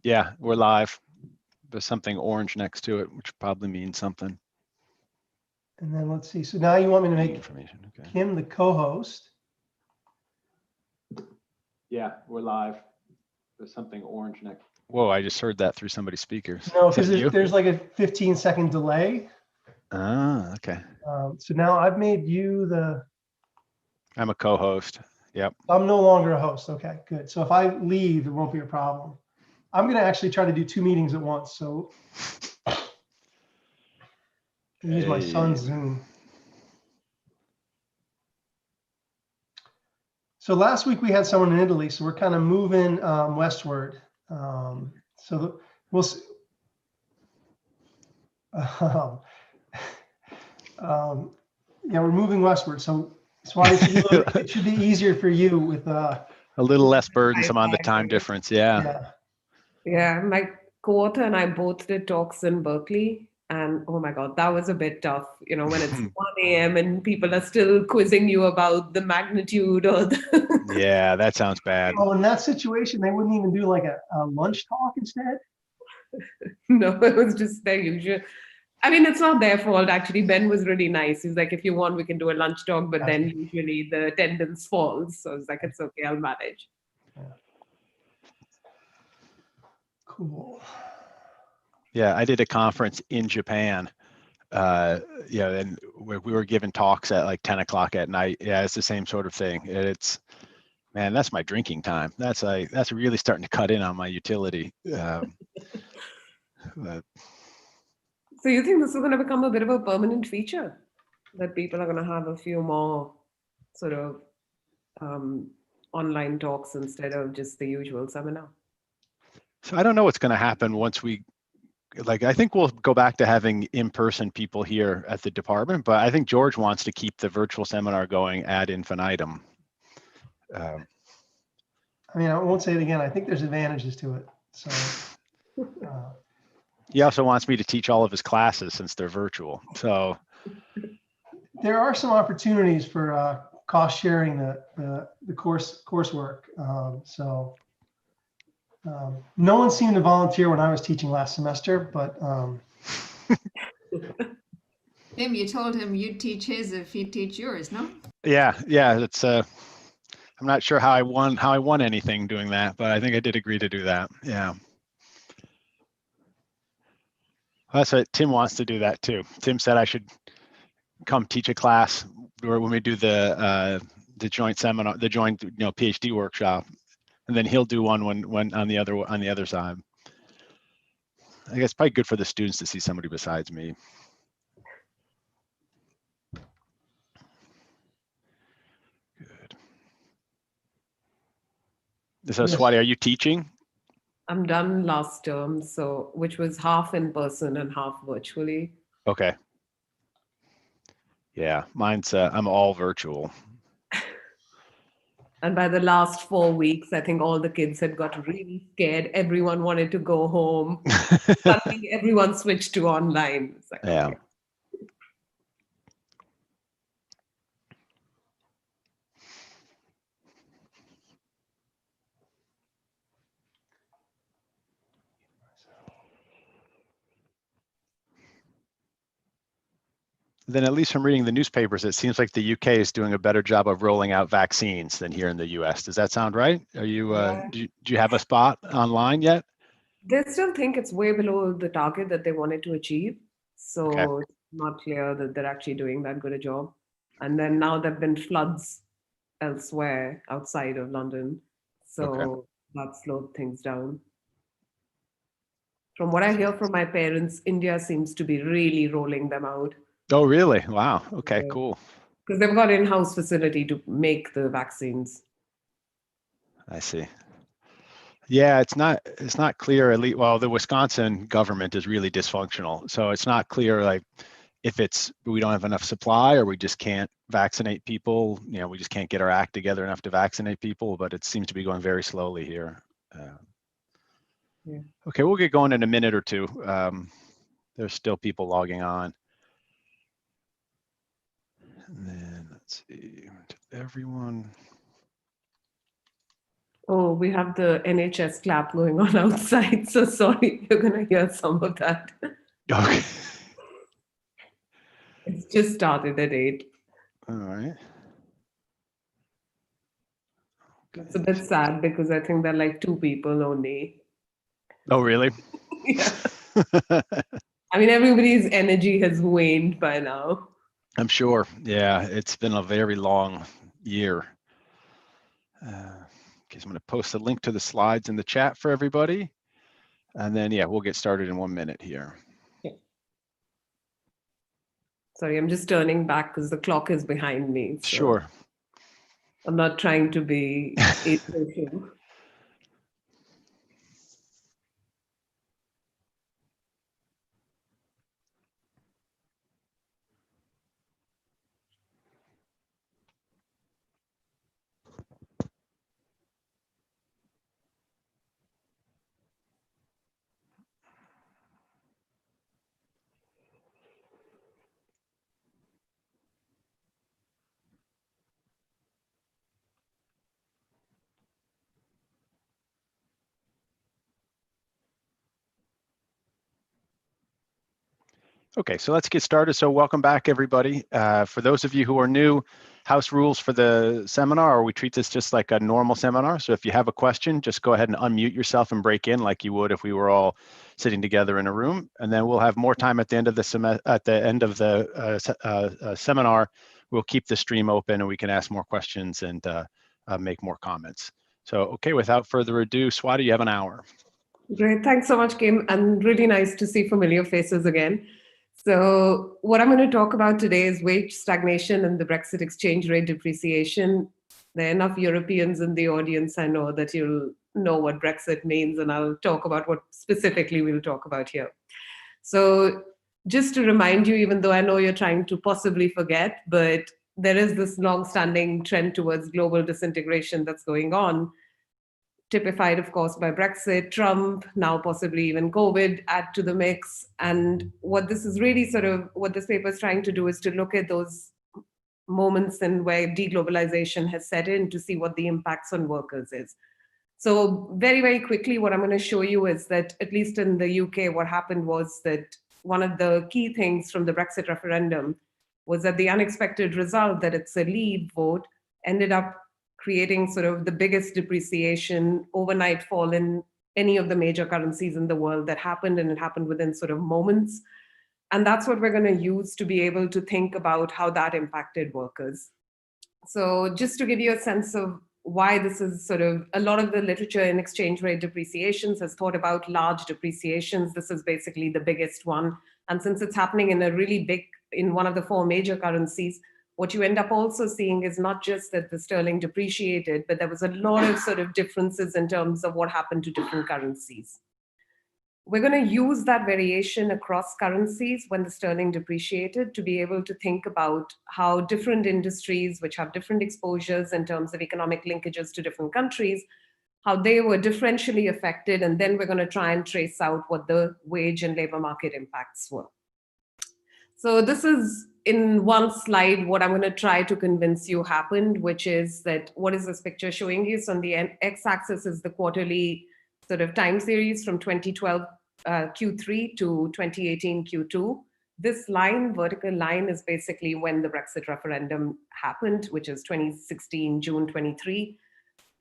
Yeah, we're live. There's something orange next to it, which probably means something. And then let's see. So now you want me to make Information. Okay. Kim the co-host. Yeah, we're live. There's something orange next. Whoa, I just heard that through somebody's speakers. No, Is that because you? there's like a 15-second delay. Ah, okay. So now I've made you the. I'm a co-host. Yep. I'm no longer a host. Okay, good. So if I leave, it won't be a problem. I'm going to actually try to do 2 meetings at once. So use my son's Zoom. So last week we had someone in Italy, so we're kind of moving westward. We'll see. Yeah, we're moving westward. So Swati, it should be easier for you with a little less burdensome on the time difference. Yeah. Yeah, my co-author and I both did talks in Berkeley. And oh my God, that was a bit tough, you know, when it's 1 a.m. and people are still quizzing you about the magnitude or the Yeah, that sounds bad. Oh, in that situation, they wouldn't even do like a lunch talk instead? No, it was just their usual. I mean, it's not their fault, actually. Ben was really nice. He was like, if you want, we can do a lunch talk, but then usually the attendance falls. So it's like, it's okay, I'll manage. Yeah. Cool. Yeah, I did a conference in Japan. Yeah, and we were given talks at like 10 o'clock at night. Yeah, it's the same sort of thing. It's, man, that's my drinking time. That's really starting to cut in on my utility. So you think this is going to become a bit of a permanent feature, that people are going to have a few more sort of online talks instead of just the usual seminar? So I don't know what's going to happen once we, like, I think we'll go back to having in-person people here at the department, but I think George wants to keep the virtual seminar going ad infinitum. I mean, I won't say it again. I think there's advantages to it. So. He also wants me to teach all of his classes since they're virtual. So there are some opportunities for cost sharing the coursework. No one seemed to volunteer when I was teaching last semester, but. Tim, you told him you'd teach his if he'd teach yours, no? Yeah. It's I'm not sure how I won anything doing that, but I think I did agree to do that. Yeah. That's what Tim wants to do that too. Tim said I should come teach a class or when we do the joint seminar, the joint PhD workshop, and then he'll do one when on the other side. I guess probably good for the students to see somebody besides me. Good. So yes. Swati, are you teaching? I'm done last term, which was half in person and half virtually. Okay. Yeah, mine's I'm all virtual. And by the last 4 weeks, I think all the kids had got really scared. Everyone wanted to go home. Suddenly, everyone switched to online. It's like, yeah. Okay. Then at least from reading the newspapers, it seems like the UK is doing a better job of rolling out vaccines than here in the US. Does that sound right? Are you, do you have a spot online yet? They still think it's way below the target that they wanted to achieve. So okay. It's not clear that they're actually doing that good a job. And then now there've been floods elsewhere outside of London. So that slowed things down. From what I hear from my parents, India seems to be really rolling them out. Oh, really? Wow. Okay, cool. Because they've got an in-house facility to make the vaccines. I see. Yeah, it's not clear. At least, well, the Wisconsin government is really dysfunctional, so it's not clear like if it's we don't have enough supply or we just can't vaccinate people. We just can't get our act together enough to vaccinate people. But it seems to be going very slowly here. Yeah. Okay, we'll get going in a minute or two. There's still people logging on. And then let's see, everyone. Oh, we have the NHS clap going on outside. So sorry, you're going to hear some of that. Okay. It's just started at 8. All right. It's a bit sad because I think there are like 2 people only. Oh, really? Yeah. I mean, everybody's energy has waned by now. I'm sure. Yeah, it's been a very long year. Okay, so I'm going to post a link to the slides in the chat for everybody. And then, yeah, we'll get started in 1 minute here. Sorry, I'm just turning back because the clock is behind me. So Sure. I'm not trying to be impatient. Okay, so let's get started. So welcome back, everybody. For those of you who are new, house rules for the seminar, or we treat this just like a normal seminar. So if you have a question, just go ahead and unmute yourself and break in like you would if we were all sitting together in a room. And then we'll have more time at the end of the seminar. We'll keep the stream open and we can ask more questions and make more comments. So, okay, without further ado, Swati, you have an hour. Great. Thanks so much, Kim. And really nice to see familiar faces again. So what I'm going to talk about today is wage stagnation and the Brexit exchange rate depreciation. There are enough Europeans in the audience, I know, that you'll know what Brexit means, and I'll talk about what specifically we'll talk about here. So just to remind you, even though I know you're trying to possibly forget, but there is this long-standing trend towards global disintegration that's going on, typified, of course, by Brexit, Trump, now possibly even COVID add to the mix. And what this is really what this paper is trying to do is to look at those moments in where deglobalization has set in to see what the impacts on workers is. So very, very quickly, what I'm going to show you is that, at least in the UK, what happened was that one of the key things from the Brexit referendum was that the unexpected result, that it's a leave vote, ended up creating sort of the biggest depreciation overnight fall in any of the major currencies in the world that happened, and it happened within sort of moments. And that's what we're going to use to be able to think about how that impacted workers. So just to give you a sense of why this is sort of, a lot of the literature in exchange rate depreciations has thought about large depreciations. This is basically the biggest one. And since it's happening in one of the 4 major currencies, what you end up also seeing is not just that the sterling depreciated, but there was a lot of sort of differences in terms of what happened to different currencies. We're going to use that variation across currencies when the sterling depreciated to be able to think about how different industries, which have different exposures in terms of economic linkages to different countries, how they were differentially affected. And then we're going to try and trace out what the wage and labor market impacts were. So this is, in one slide, what I'm going to try to convince you happened, which is that, what is this picture showing you? So on the x-axis is the quarterly sort of time series from 2012 Q3 to 2018 Q2. This line, vertical line, is basically when the Brexit referendum happened, which is 2016, June 23.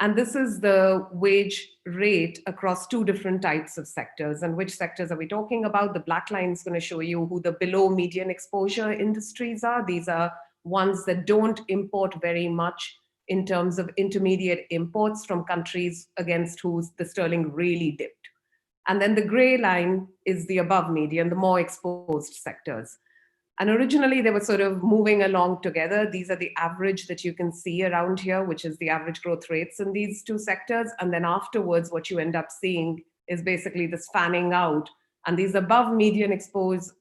And this is the wage rate across 2 different types of sectors. And which sectors are we talking about? The black line is going to show you who the below median exposure industries are. These are ones that don't import very much in terms of intermediate imports from countries against whose the sterling really dipped. And then the gray line is the above median, the more exposed sectors. And originally they were sort of moving along together. These are the average that you can see around here, which is the average growth rates in these 2 sectors. And then afterwards, what you end up seeing is basically this fanning out. And these above median exposure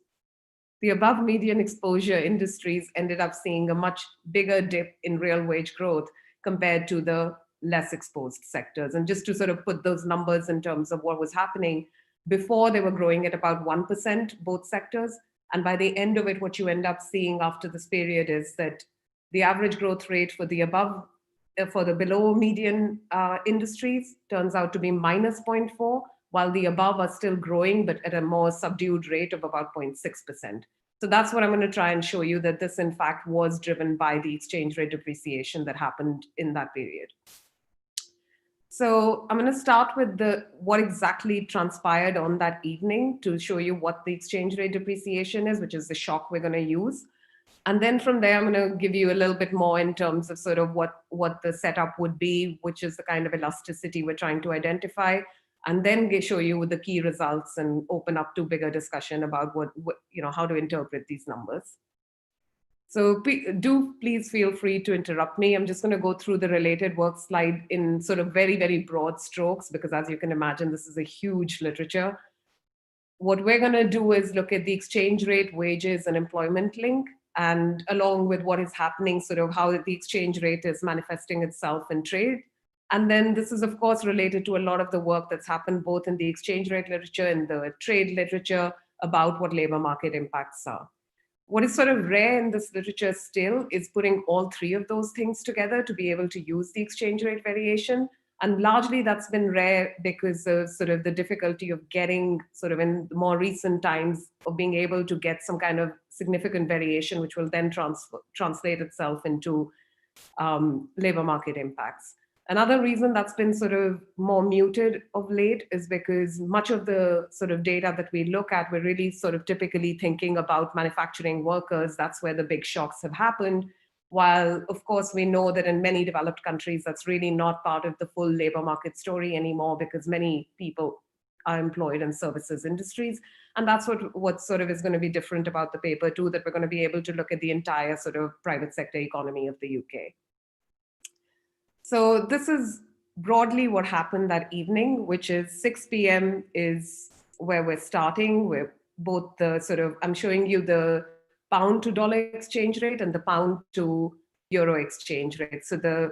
industries ended up seeing a much bigger dip in real wage growth compared to the less exposed sectors. And just to sort of put those numbers in terms of what was happening, before they were growing at about 1%, both sectors. And by the end of it, what you end up seeing after this period is that the average growth rate for the above for the below median industries turns out to be minus 0.4, while the above are still growing, but at a more subdued rate of about 0.6%. So that's what I'm going to try and show you, that this in fact was driven by the exchange rate depreciation that happened in that period. So I'm going to start with what exactly transpired on that evening to show you what the exchange rate depreciation is, which is the shock we're going to use. And then from there, I'm going to give you a little bit more in terms of sort of what the setup would be, which is the kind of elasticity we're trying to identify, and then show you the key results and open up to bigger discussion about how to interpret these numbers. So do please feel free to interrupt me. I'm just going to go through the related work slide in sort of very, very broad strokes, because as you can imagine, this is a huge literature. What we're going to do is look at the exchange rate, wages, and employment link, and along with what is happening, sort of how the exchange rate is manifesting itself in trade. And then this is, of course, related to a lot of the work that's happened both in the exchange rate literature and the trade literature about what labor market impacts are. What is sort of rare in this literature still is putting all three of those things together to be able to use the exchange rate variation. And largely that's been rare because of sort of the difficulty of getting sort of in more recent times of being able to get some kind of significant variation, which will then translate itself into labor market impacts. Another reason that's been sort of more muted of late is because much of the sort of data that we look at, we're really sort of typically thinking about manufacturing workers. That's where the big shocks have happened. While, of course, we know that in many developed countries, that's really not part of the full labor market story anymore, because many people are employed in services industries. And that's what sort of is going to be different about the paper too, that we're going to be able to look at the entire sort of private sector economy of the UK. So this is broadly what happened that evening, which is 6 p.m. is where we're starting. We're both the sort of, I'm showing you the pound to dollar exchange rate and the pound to euro exchange rate. So the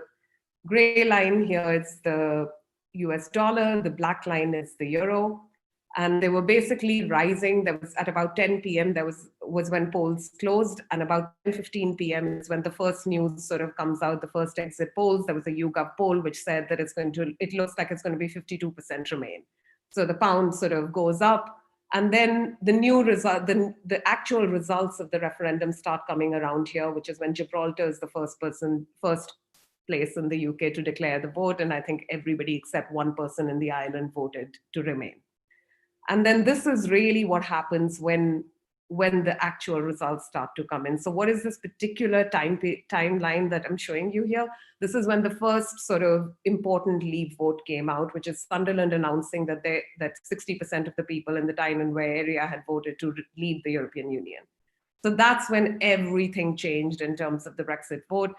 gray line here is the US dollar, the black line is the euro. And they were basically rising. That was at about 10 p.m. That was when polls closed, and about 10:15 p.m. is when the first news sort of comes out, the first exit polls. There was a YouGov poll which said that it looks like it's going to be 52% Remain. So the pound sort of goes up, and then the new result, the actual results of the referendum start coming around here, which is when Gibraltar is the first place in the UK to declare the vote, and I think everybody except one person in the island voted to remain. And then this is really what happens when the actual results start to come in. So what is this particular timeline that I'm showing you here? This is when the first sort of important leave vote came out, which is Sunderland announcing that 60% of the people in the Tyne and Wear area had voted to leave the European Union. So that's when everything changed in terms of the Brexit vote,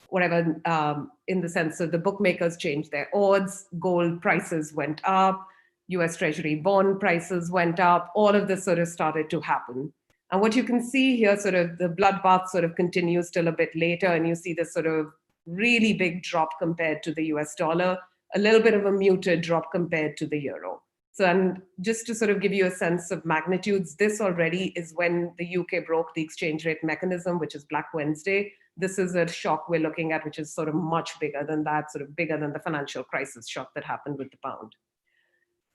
whatever, in the sense of the bookmakers changed their odds, gold prices went up, US Treasury bond prices went up, all of this sort of started to happen. And what you can see here, sort of the bloodbath sort of continues till a bit later, and you see this sort of really big drop compared to the US dollar, a little bit of a muted drop compared to the euro. So, and just to sort of give you a sense of magnitudes, this already is when the UK broke the exchange rate mechanism, which is Black Wednesday. This is a shock we're looking at, which is sort of much bigger than that, sort of bigger than the financial crisis shock that happened with the pound.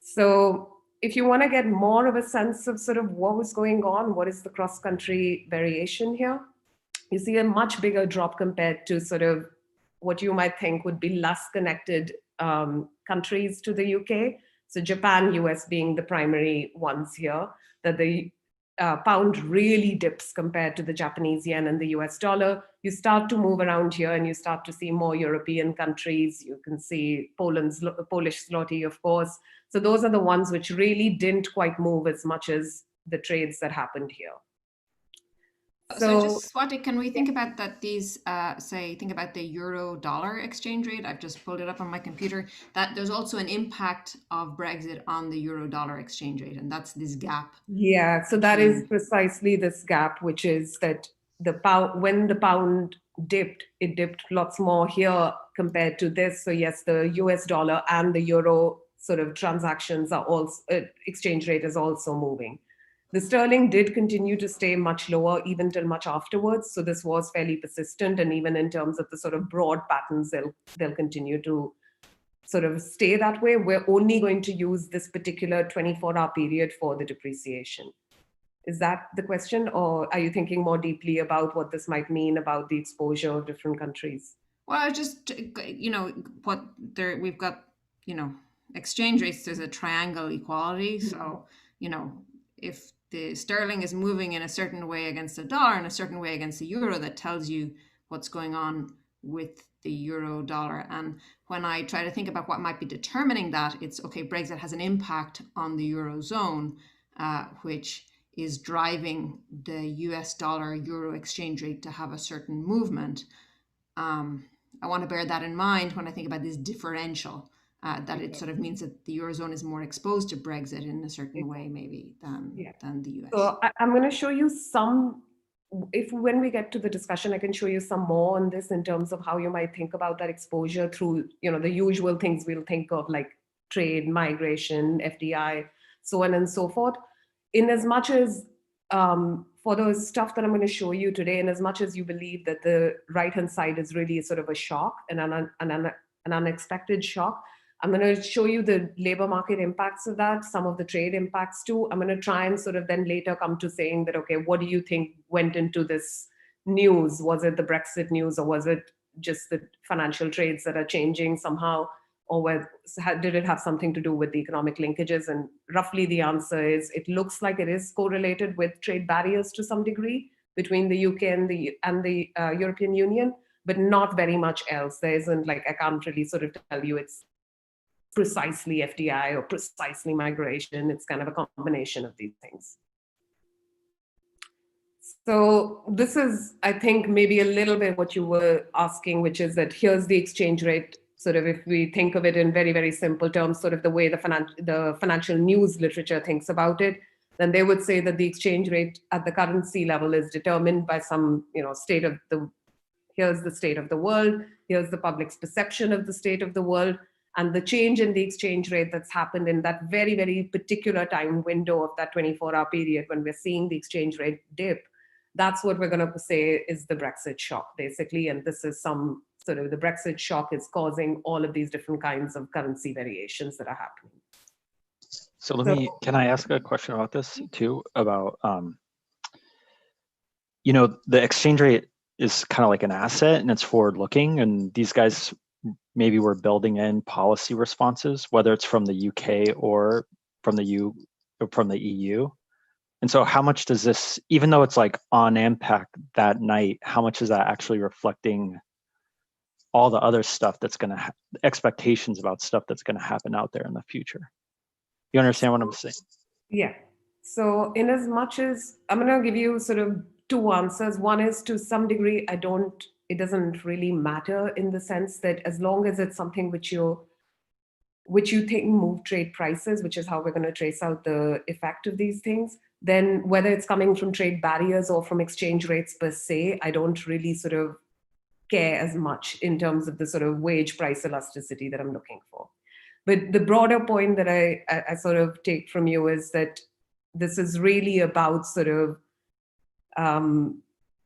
So if you want to get more of a sense of sort of what was going on, what is the cross-country variation here, you see a much bigger drop compared to sort of what you might think would be less connected countries to the UK. So Japan, US being the primary ones here, that the pound really dips compared to the Japanese yen and the US dollar. You start to move around here and you start to see more European countries. You can see Polish zloty, of course. So those are the ones which really didn't quite move as much as the trades that happened here. So just, Swati, can we think about that think about the euro-dollar exchange rate? I've just pulled it up on my computer, that there's also an impact of Brexit on the euro-dollar exchange rate, and that's this gap. Yeah, so that is precisely this gap, which is that when the pound dipped, it dipped lots more here compared to this. So yes, the US dollar and the euro sort of transactions are also, exchange rate is also moving. The sterling did continue to stay much lower even till much afterwards. So this was fairly persistent. And even in terms of the sort of broad patterns, they'll continue to sort of stay that way. We're only going to use this particular 24-hour period for the depreciation. Is that the question? Or are you thinking more deeply about what this might mean about the exposure of different countries? Well, just, we've got, exchange rates, there's a triangle equality. So, if the sterling is moving in a certain way against the dollar and a certain way against the euro, that tells you what's going on with the euro dollar. And when I try to think about what might be determining that, it's okay, Brexit has an impact on the Eurozone, which is driving the US dollar euro exchange rate to have a certain movement. I want to bear that in mind when I think about this differential, that it sort of means that the Eurozone is more exposed to Brexit in a certain way, maybe, than the US. So I'm going to show you some, when we get to the discussion, I can show you some more on this in terms of how you might think about that exposure through, the usual things we'll think of, like trade, migration, FDI, so on and so forth. In as much as, for the stuff that I'm going to show you today, in as much as you believe that the right-hand side is really sort of a shock, an unexpected shock, I'm going to show you the labor market impacts of that, some of the trade impacts too. I'm going to try and sort of then later come to saying that, okay, what do you think went into this news? Was it the Brexit news, or was it just the financial trades that are changing somehow? Or did it have something to do with the economic linkages? And roughly the answer is, it looks like it is correlated with trade barriers to some degree between the UK and the European Union, but not very much else. There isn't, like, I can't really sort of tell you it's precisely FDI or precisely migration. It's kind of a combination of these things. So this is, I think, maybe a little bit what you were asking, which is that here's the exchange rate. Sort of, if we think of it in very, very simple terms, sort of the way the financial news literature thinks about it, then they would say that the exchange rate at the currency level is determined by some, here's the state of the world, here's the public's perception of the state of the world, and the change in the exchange rate that's happened in that very, very particular time window of that 24-hour period when we're seeing the exchange rate dip, that's what we're going to say is the Brexit shock, basically. And this is some sort of, the Brexit shock is causing all of these different kinds of currency variations that are happening. So can I ask a question about this too? About, the exchange rate is kind of like an asset and it's forward looking, and these guys maybe were building in policy responses, whether it's from the UK or from the EU. And so how much does this, even though it's like on impact that night, how much is that actually reflecting all the other stuff that's going to expectations about stuff that's going to happen out there in the future? You understand what I'm saying? Yeah. So in as much as, I'm going to give you sort of two answers. One is, to some degree, it doesn't really matter, in the sense that as long as it's something which you think move trade prices, which is how we're going to trace out the effect of these things, then whether it's coming from trade barriers or from exchange rates per se, I don't really sort of care as much in terms of the sort of wage price elasticity that I'm looking for. But the broader point that I sort of take from you is that this is really about sort of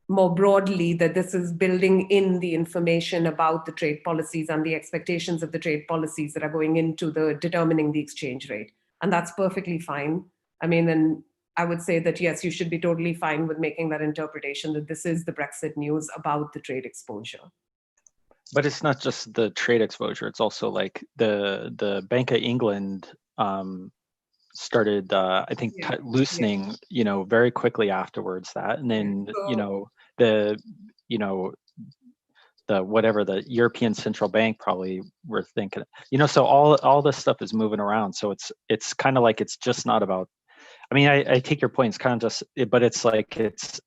more broadly, that this is building in the information about the trade policies and the expectations of the trade policies that are going into the determining the exchange rate. And that's perfectly fine. I mean, and I would say that, yes, you should be totally fine with making that interpretation that this is the Brexit news about the trade exposure. But it's not just the trade exposure. It's also like the Bank of England started, I think, loosening, very quickly afterwards that, and then, the European Central Bank probably were thinking, so all this stuff is moving around. So it's kind of like, it's just not about, I mean, I take your point. It's kind of just, but it's like, it's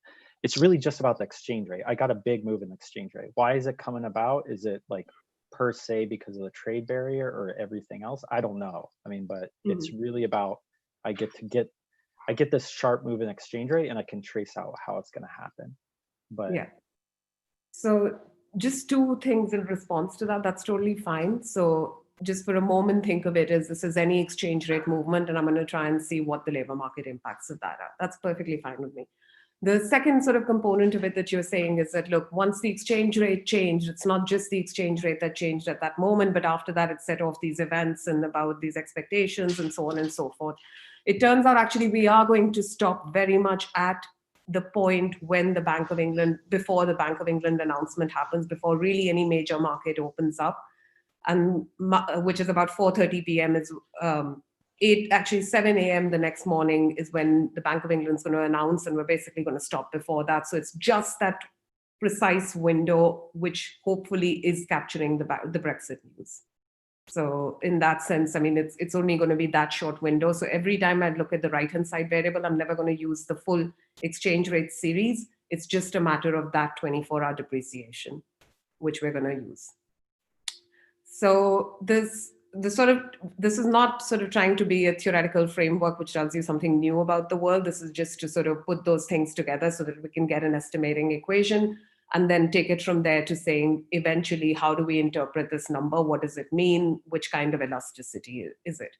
really just about the exchange rate. I got a big move in the exchange rate. Why is it coming about? Is it like per se because of the trade barrier or everything else? I don't know. I mean, but it's really about, I get this sharp move in exchange rate and I can trace out how it's going to happen. But yeah. So just two things in response to that. That's totally fine. So just for a moment think of it as this is any exchange rate movement, and I'm going to try and see what the labor market impacts of that are. That's perfectly fine with me. The second sort of component of it that you're saying is that, look, once the exchange rate changed, it's not just the exchange rate that changed at that moment, but after that it set off these events and about these expectations and so on and so forth. It turns out actually we are going to stop very much at the point when the Bank of England, before the Bank of England announcement happens, before really any major market opens up, and which is about 4:30 p.m. is 7 a.m. the next morning is when the Bank of England's going to announce, and we're basically going to stop before that. So it's just that precise window, which hopefully is capturing the Brexit news. So in that sense, I mean, it's only going to be that short window. So every time I look at the right-hand side variable, I'm never going to use the full exchange rate series. It's just a matter of that 24-hour depreciation, which we're going to use. So this is not sort of trying to be a theoretical framework which tells you something new about the world. This is just to sort of put those things together so that we can get an estimating equation and then take it from there to saying eventually, how do we interpret this number? What does it mean? Which kind of elasticity is it?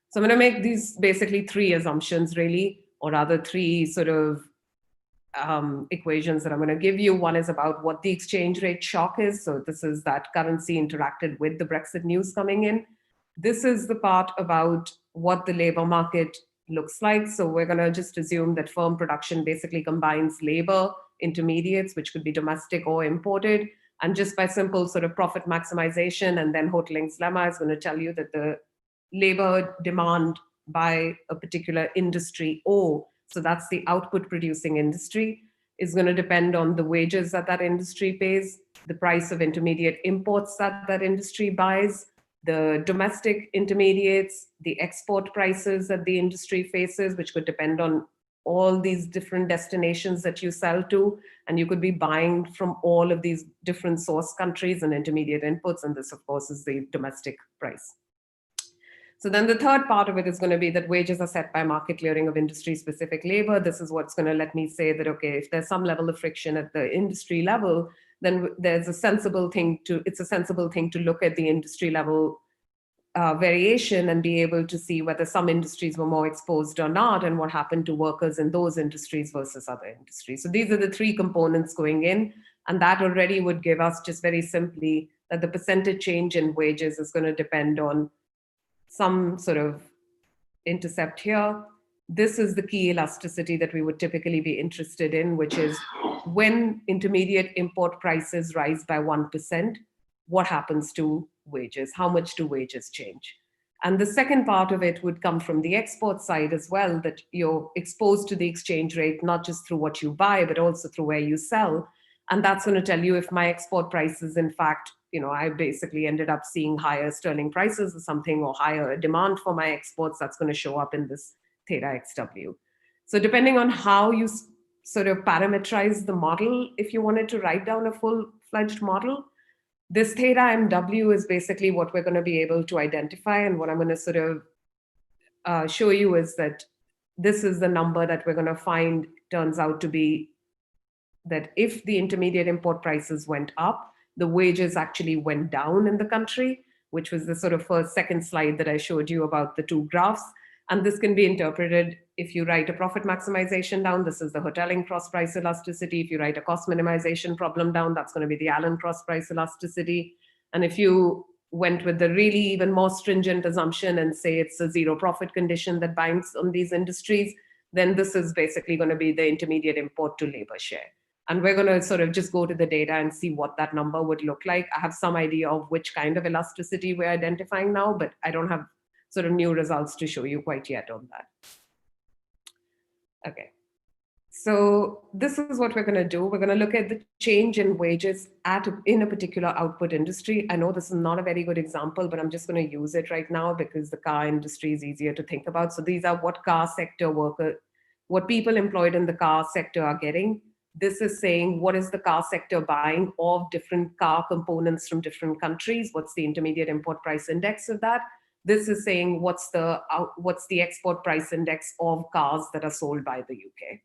So I'm going to make these basically three assumptions really, or rather three sort of equations that I'm going to give you. One is about what the exchange rate shock is. So this is that currency interacted with the Brexit news coming in. This is the part about what the labor market looks like. So we're going to just assume that firm production basically combines labor, intermediates, which could be domestic or imported. And just by simple sort of profit maximization, and then Hoteling's lemma is going to tell you that the labor demand by a particular industry, so that's the output producing industry, is going to depend on the wages that that industry pays, the price of intermediate imports that that industry buys, the domestic intermediates, the export prices that the industry faces, which could depend on all these different destinations that you sell to. And you could be buying from all of these different source countries and intermediate inputs. And this, of course, is the domestic price. So then the third part of it is going to be that wages are set by market clearing of industry-specific labor. This is what's going to let me say that, okay, if there's some level of friction at the industry level, then it's a sensible thing to look at the industry level variation and be able to see whether some industries were more exposed or not, and what happened to workers in those industries versus other industries. So these are the three components going in, and that already would give us, just very simply, that the percentage change in wages is going to depend on some sort of intercept here. This is the key elasticity that we would typically be interested in, which is when intermediate import prices rise by 1%, what happens to wages? How much do wages change? And the second part of it would come from the export side as well, that you're exposed to the exchange rate, not just through what you buy, but also through where you sell. And that's going to tell you if my export prices, in fact, I basically ended up seeing higher sterling prices or something, or higher demand for my exports, that's going to show up in this theta XW. So depending on how you sort of parameterize the model, if you wanted to write down a full-fledged model, this theta MW is basically what we're going to be able to identify. And what I'm going to sort of show you is that this is the number that we're going to find turns out to be that if the intermediate import prices went up, the wages actually went down in the country, which was the sort of second slide that I showed you about the two graphs. And this can be interpreted if you write a profit maximization down, this is the Hotelling cross price elasticity. If you write a cost minimization problem down, that's going to be the Allen cross price elasticity. And if you went with the really even more stringent assumption and say it's a zero profit condition that binds on these industries, then this is basically going to be the intermediate import to labor share. And we're going to sort of just go to the data and see what that number would look like. I have some idea of which kind of elasticity we're identifying now, but I don't have sort of new results to show you quite yet on that. Okay, so this is what we're going to do. We're going to look at the change in wages in a particular output industry. I know this is not a very good example, but I'm just going to use it right now because the car industry is easier to think about. So these are what what people employed in the car sector are getting. This is saying what is the car sector buying of different car components from different countries? What's the intermediate import price index of that? This is saying what's the export price index of cars that are sold by the UK.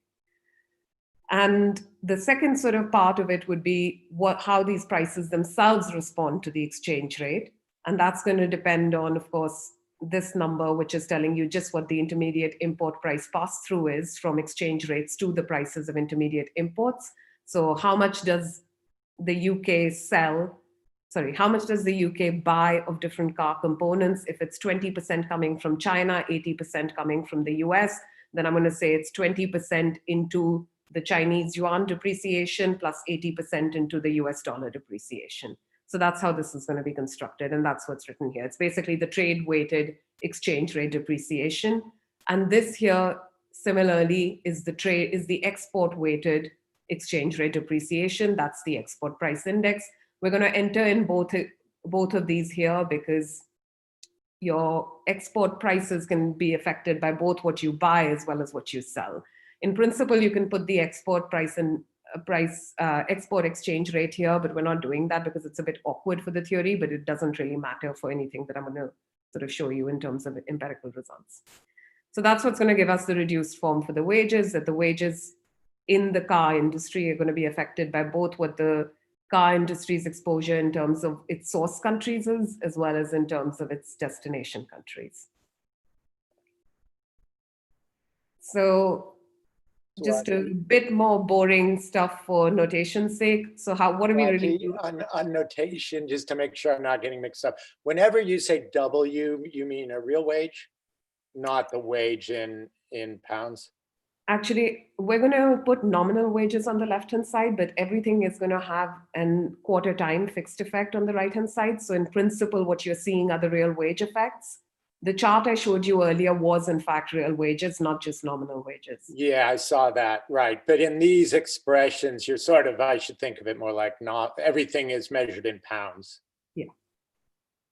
And the second sort of part of it would be how these prices themselves respond to the exchange rate. And that's going to depend on, of course, this number, which is telling you just what the intermediate import price pass-through is from exchange rates to the prices of intermediate imports. So how much does the UK how much does the UK buy of different car components? If it's 20% coming from China, 80% coming from the US, then I'm going to say it's 20% into the Chinese yuan depreciation plus 80% into the US dollar depreciation. So that's how this is going to be constructed. And that's what's written here. It's basically the trade weighted exchange rate depreciation. And this here, similarly, is the export weighted exchange rate depreciation. That's the export price index. We're going to enter in both of these here because your export prices can be affected by both what you buy as well as what you sell. In principle, you can put the export price and export exchange rate here, but we're not doing that because it's a bit awkward for the theory, but it doesn't really matter for anything that I'm going to sort of show you in terms of empirical results. So that's what's going to give us the reduced form for the wages, that the wages in the car industry are going to be affected by both what the car industry's exposure in terms of its source countries is, as well as in terms of its destination countries. So just a bit more boring stuff for notation's sake. So what do we really do? On notation, just to make sure I'm not getting mixed up. Whenever you say W, you mean a real wage, not the wage in pounds? Actually, we're going to put nominal wages on the left-hand side, but everything is going to have an quarter time fixed effect on the right-hand side. So in principle, what you're seeing are the real wage effects. The chart I showed you earlier was in fact real wages, not just nominal wages. Yeah, I saw that, right. But in these expressions, you're sort of, I should think of it more like not everything is measured in pounds. Yeah.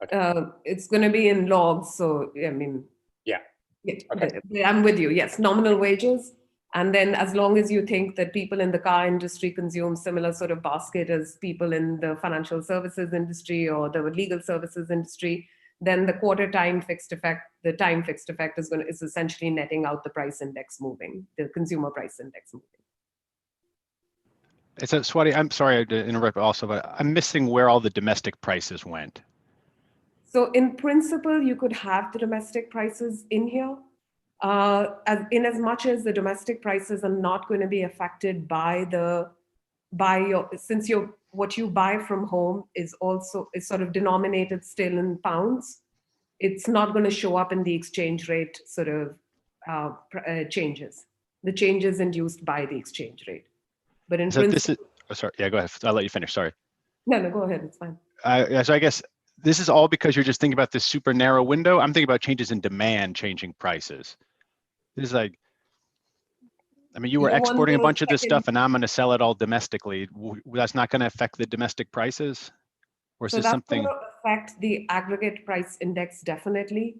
Okay. It's going to be in logs. So, I mean, yeah. Okay. I'm with you. Yes, nominal wages. And then as long as you think that people in the car industry consume similar sort of basket as people in the financial services industry or the legal services industry, then the quarter time fixed effect, the time fixed effect is essentially netting out the price index moving, the consumer price index moving. So Swati, I'm sorry to interrupt also, but I'm missing where all the domestic prices went. So in principle, you could have the domestic prices in here. In as much as the domestic prices are not going to be affected by what you buy from home is sort of denominated still in pounds, it's not going to show up in the exchange rate sort of changes. The changes induced by the exchange rate. But in principle, sorry, yeah, go ahead. I'll let you finish. Sorry. No, go ahead. It's fine. So I guess this is all because you're just thinking about this super narrow window. I'm thinking about changes in demand, changing prices. This is like, I mean, you were exporting a bunch of this stuff and I'm going to sell it all domestically. That's not going to affect the domestic prices? Or is this something? That's going to affect the aggregate price index, definitely.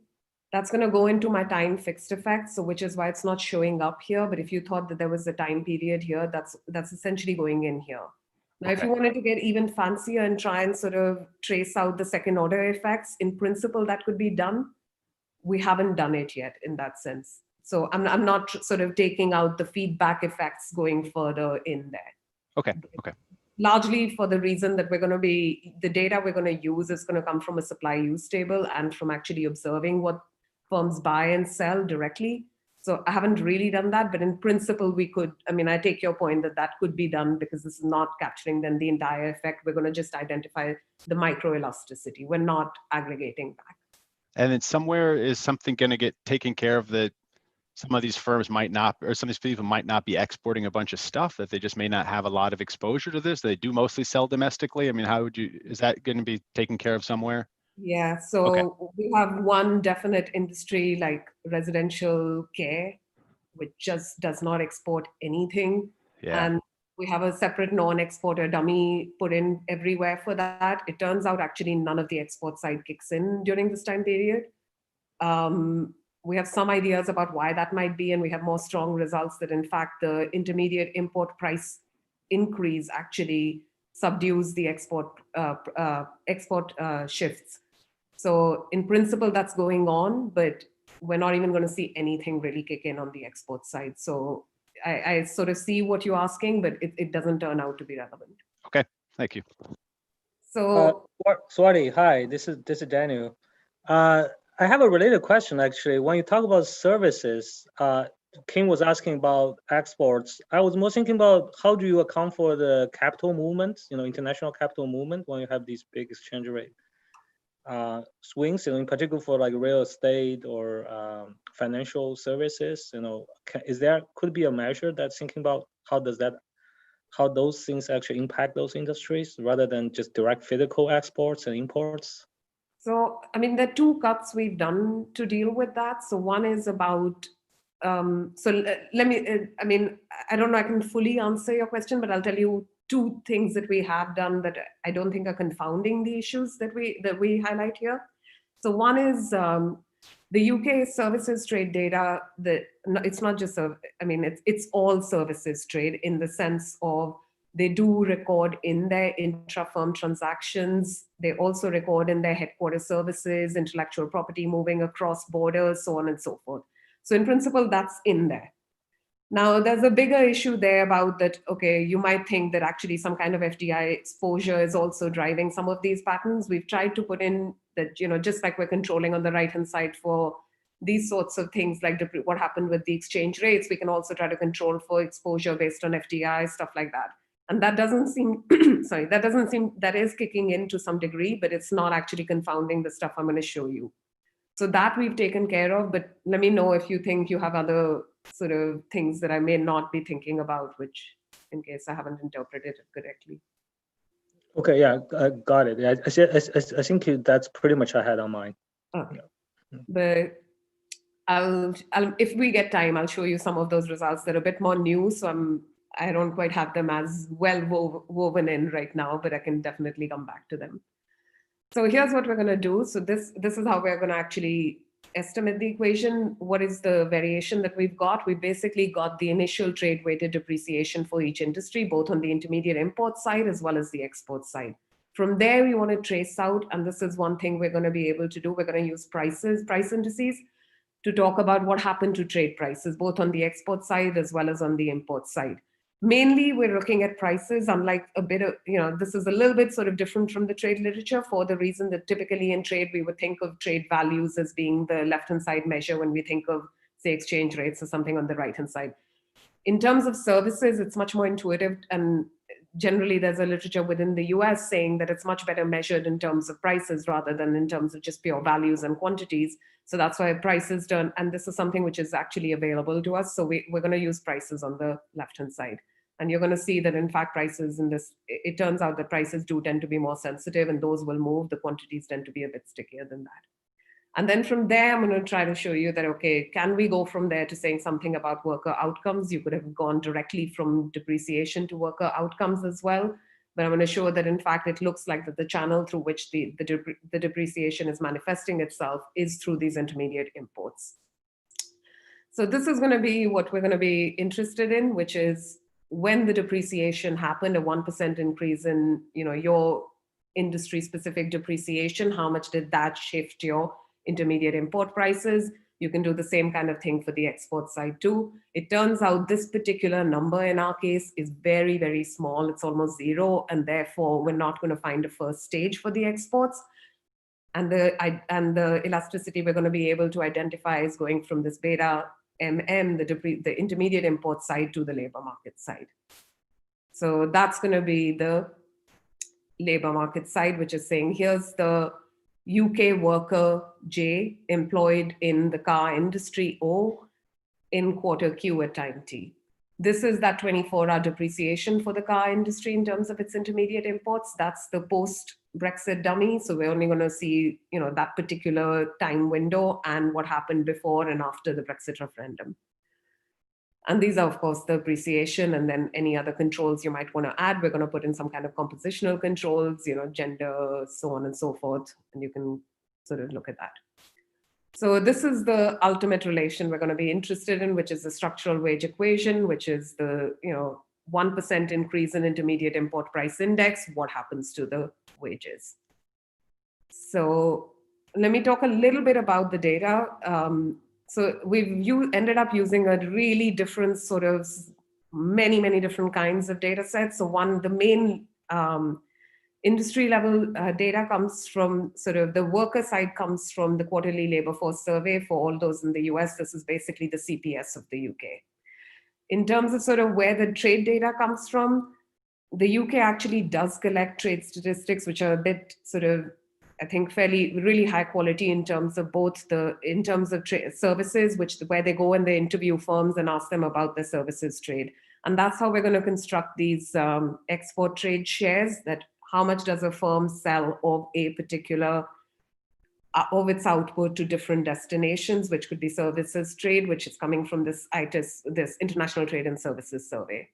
That's going to go into my time fixed effect, so which is why it's not showing up here. But if you thought that there was a time period here, that's essentially going in here. Now, if you wanted to get even fancier and try and sort of trace out the second order effects, in principle, that could be done. We haven't done it yet in that sense. So I'm not sort of taking out the feedback effects going further in there. Okay. Largely for the reason that the data we're going to use is going to come from a supply use table and from actually observing what firms buy and sell directly. So I haven't really done that, but in principle, we could, I mean, I take your point that could be done because this is not capturing then the entire effect. We're going to just identify the micro elasticity. We're not aggregating back. And then somewhere is something going to get taken care of that some of these firms might not, or some of these people might not be exporting a bunch of stuff, that they just may not have a lot of exposure to this. They do mostly sell domestically. I mean, is that going to be taken care of somewhere? Yeah, so we have one definite industry like residential care, which just does not export anything. Yeah. And we have a separate non-exporter dummy put in everywhere for that. It turns out actually none of the export side kicks in during this time period. We have some ideas about why that might be, and we have more strong results that in fact the intermediate import price increase actually subdues the export shifts. So in principle, that's going on, but we're not even going to see anything really kick in on the export side. So I sort of see what you're asking, but it doesn't turn out to be relevant. Okay, thank you. So Swati, hi, this is Daniel. I have a related question actually. When you talk about services, Kim was asking about exports. I was more thinking about how do you account for the capital movement, international capital movement when you have these big exchange rate swings, in particular for like real estate or financial services. Could be a measure that's thinking about how those things actually impact those industries rather than just direct physical exports and imports? So, I mean, there are two cuts we've done to deal with that. So one is about, let me, I mean, I don't know, I can fully answer your question, but I'll tell you two things that we have done that I don't think are confounding the issues that we highlight here. So one is the UK services trade data, it's not just, it's all services trade in the sense of they do record in their intra-firm transactions. They also record in their headquarter services, intellectual property moving across borders, so on and so forth. So in principle, that's in there. Now, there's a bigger issue there about that, okay, you might think that actually some kind of FDI exposure is also driving some of these patterns. We've tried to put in that, just like we're controlling on the right-hand side for these sorts of things, like what happened with the exchange rates, we can also try to control for exposure based on FDI, stuff like that. And that doesn't seem, that is kicking in to some degree, but it's not actually confounding the stuff I'm going to show you. So that we've taken care of, but let me know if you think you have other sort of things that I may not be thinking about, which in case I haven't interpreted it correctly. Okay, yeah, I got it. I think that's pretty much I had on mine. Okay. But if we get time, I'll show you some of those results that are a bit more new. So I don't quite have them as well woven in right now, but I can definitely come back to them. So here's what we're going to do. So this is how we're going to actually estimate the equation. What is the variation that we've got? We basically got the initial trade weighted depreciation for each industry, both on the intermediate import side as well as the export side. From there, we want to trace out, and this is one thing we're going to be able to do. We're going to use price indices to talk about what happened to trade prices, both on the export side as well as on the import side. Mainly, we're looking at prices, unlike a bit of, this is a little bit sort of different from the trade literature for the reason that typically in trade, we would think of trade values as being the left-hand side measure when we think of, say, exchange rates or something on the right-hand side. In terms of services, it's much more intuitive, and generally there's a literature within the US saying that it's much better measured in terms of prices rather than in terms of just pure values and quantities. So that's why prices done, and this is something which is actually available to us. So we're going to use prices on the left-hand side. And you're going to see that, in fact, prices in this, it turns out that prices do tend to be more sensitive and those will move. The quantities tend to be a bit stickier than that. And then from there, I'm going to try to show you that, okay, can we go from there to saying something about worker outcomes? You could have gone directly from depreciation to worker outcomes as well. But I'm going to show that, in fact, it looks like that the channel through which the depreciation is manifesting itself is through these intermediate imports. So this is going to be what we're going to be interested in, which is when the depreciation happened, a 1% increase in your industry specific depreciation, how much did that shift your intermediate import prices? You can do the same kind of thing for the export side too. It turns out this particular number in our case is very, very small. It's almost zero. And therefore, we're not going to find a first stage for the exports. And the elasticity we're going to be able to identify is going from this beta the intermediate import side to the labor market side. So that's going to be the labor market side, which is saying here's the UK worker J employed in the car industry O in quarter Q at time T. This is that 24-hour depreciation for the car industry in terms of its intermediate imports. That's the post-Brexit dummy. So we're only going to see, that particular time window and what happened before and after the Brexit referendum. And these are, of course, the appreciation and then any other controls you might want to add. We're going to put in some kind of compositional controls, gender, so on and so forth. And you can sort of look at that. So this is the ultimate relation we're going to be interested in, which is the structural wage equation, which is the 1% increase in intermediate import price index. What happens to the wages? So let me talk a little bit about the data. So we've ended up using a really different sort of many different kinds of data sets. So the main Industry level data comes from sort of the worker side, comes from the quarterly labor force survey. For all those in the US, this is basically the CPS of the UK. In terms of sort of where the trade data comes from, the UK actually does collect trade statistics, which are a bit sort of, I think, really high quality in terms of both in terms of services, where they go and they interview firms and ask them about their services trade. And that's how we're going to construct these export trade shares, that how much does a firm sell of a particular, of its output to different destinations, which could be services trade, which is coming from this ITIS, this International Trade and Services Survey.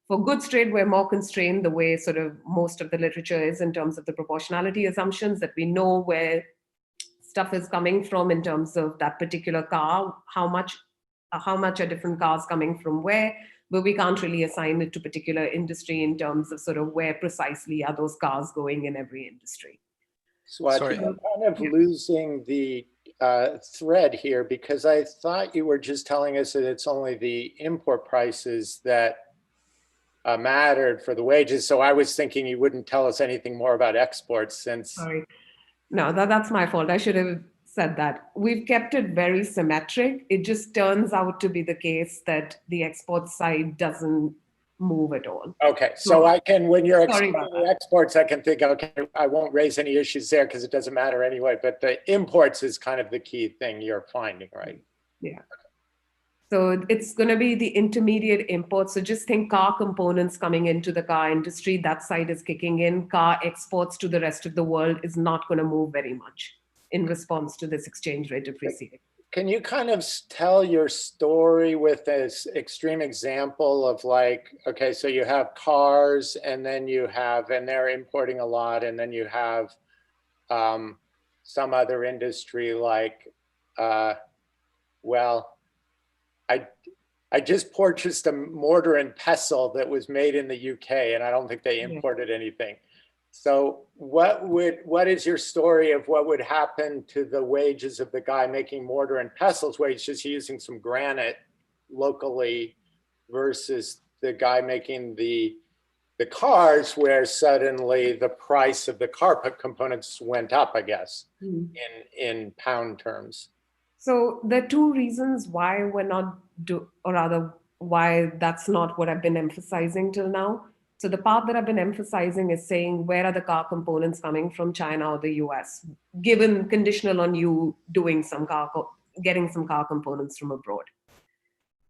For goods trade, we're more constrained the way sort of most of the literature is in terms of the proportionality assumptions, that we know where stuff is coming from in terms of that particular car, how much are different cars coming from where, but we can't really assign it to particular industry in terms of sort of where precisely are those cars going in every industry. Swati, I'm kind of losing the thread here, because I thought you were just telling us that it's only the import prices that mattered for the wages. So I was thinking you wouldn't tell us anything more about exports since. Sorry. No, that's my fault. I should have said that. We've kept it very symmetric. It just turns out to be the case that the export side doesn't move at all. Okay, so I can, when you're explaining the exports, I can think, okay, I won't raise any issues there because it doesn't matter anyway, but the imports is kind of the key thing you're finding, right? Yeah. So it's going to be the intermediate imports. So just think car components coming into the car industry, that side is kicking in. Car exports to the rest of the world is not going to move very much in response to this exchange rate depreciating. Can you kind of tell your story with this extreme example of like, okay, so you have cars and then you have, and they're importing a lot, and then you have some other industry like, well, I just purchased a mortar and pestle that was made in the UK, and I don't think they imported anything. So what is your story of what would happen to the wages of the guy making mortar and pestles, where he's just using some granite locally, versus the guy making the cars, where suddenly the price of the car components went up, I guess, in pound terms? So there are two reasons why we're not or rather why that's not what I've been emphasizing till now. So the part that I've been emphasizing is saying, where are the car components coming from, China or the US, given conditional on you doing getting some car components from abroad.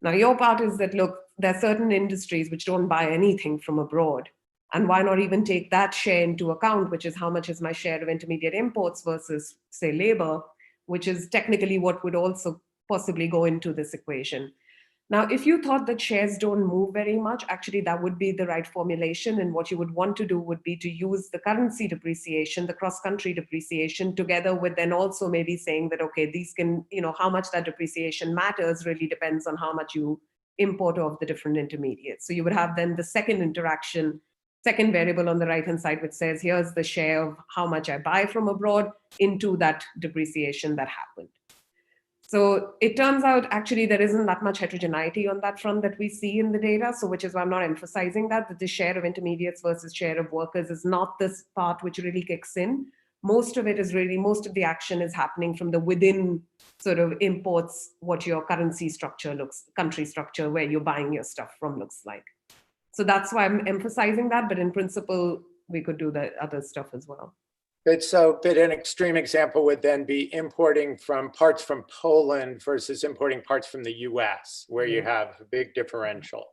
Now your part is that, look, there are certain industries which don't buy anything from abroad. And why not even take that share into account, which is how much is my share of intermediate imports versus, say, labor, which is technically what would also possibly go into this equation. Now, if you thought that shares don't move very much, actually that would be the right formulation. And what you would want to do would be to use the currency depreciation, the cross-country depreciation, together with then also maybe saying that, okay, these can, how much that depreciation matters really depends on how much you import of the different intermediates. So you would have then the second variable on the right-hand side, which says, here's the share of how much I buy from abroad into that depreciation that happened. So it turns out actually there isn't that much heterogeneity on that front that we see in the data. So which is why I'm not emphasizing that the share of intermediates versus share of workers is not this part which really kicks in. Most of the action is happening from the within sort of imports, what your country structure, where you're buying your stuff from looks like. So that's why I'm emphasizing that, but in principle, we could do the other stuff as well. But an extreme example would then be importing parts from Poland versus importing parts from the US, where you have a big differential.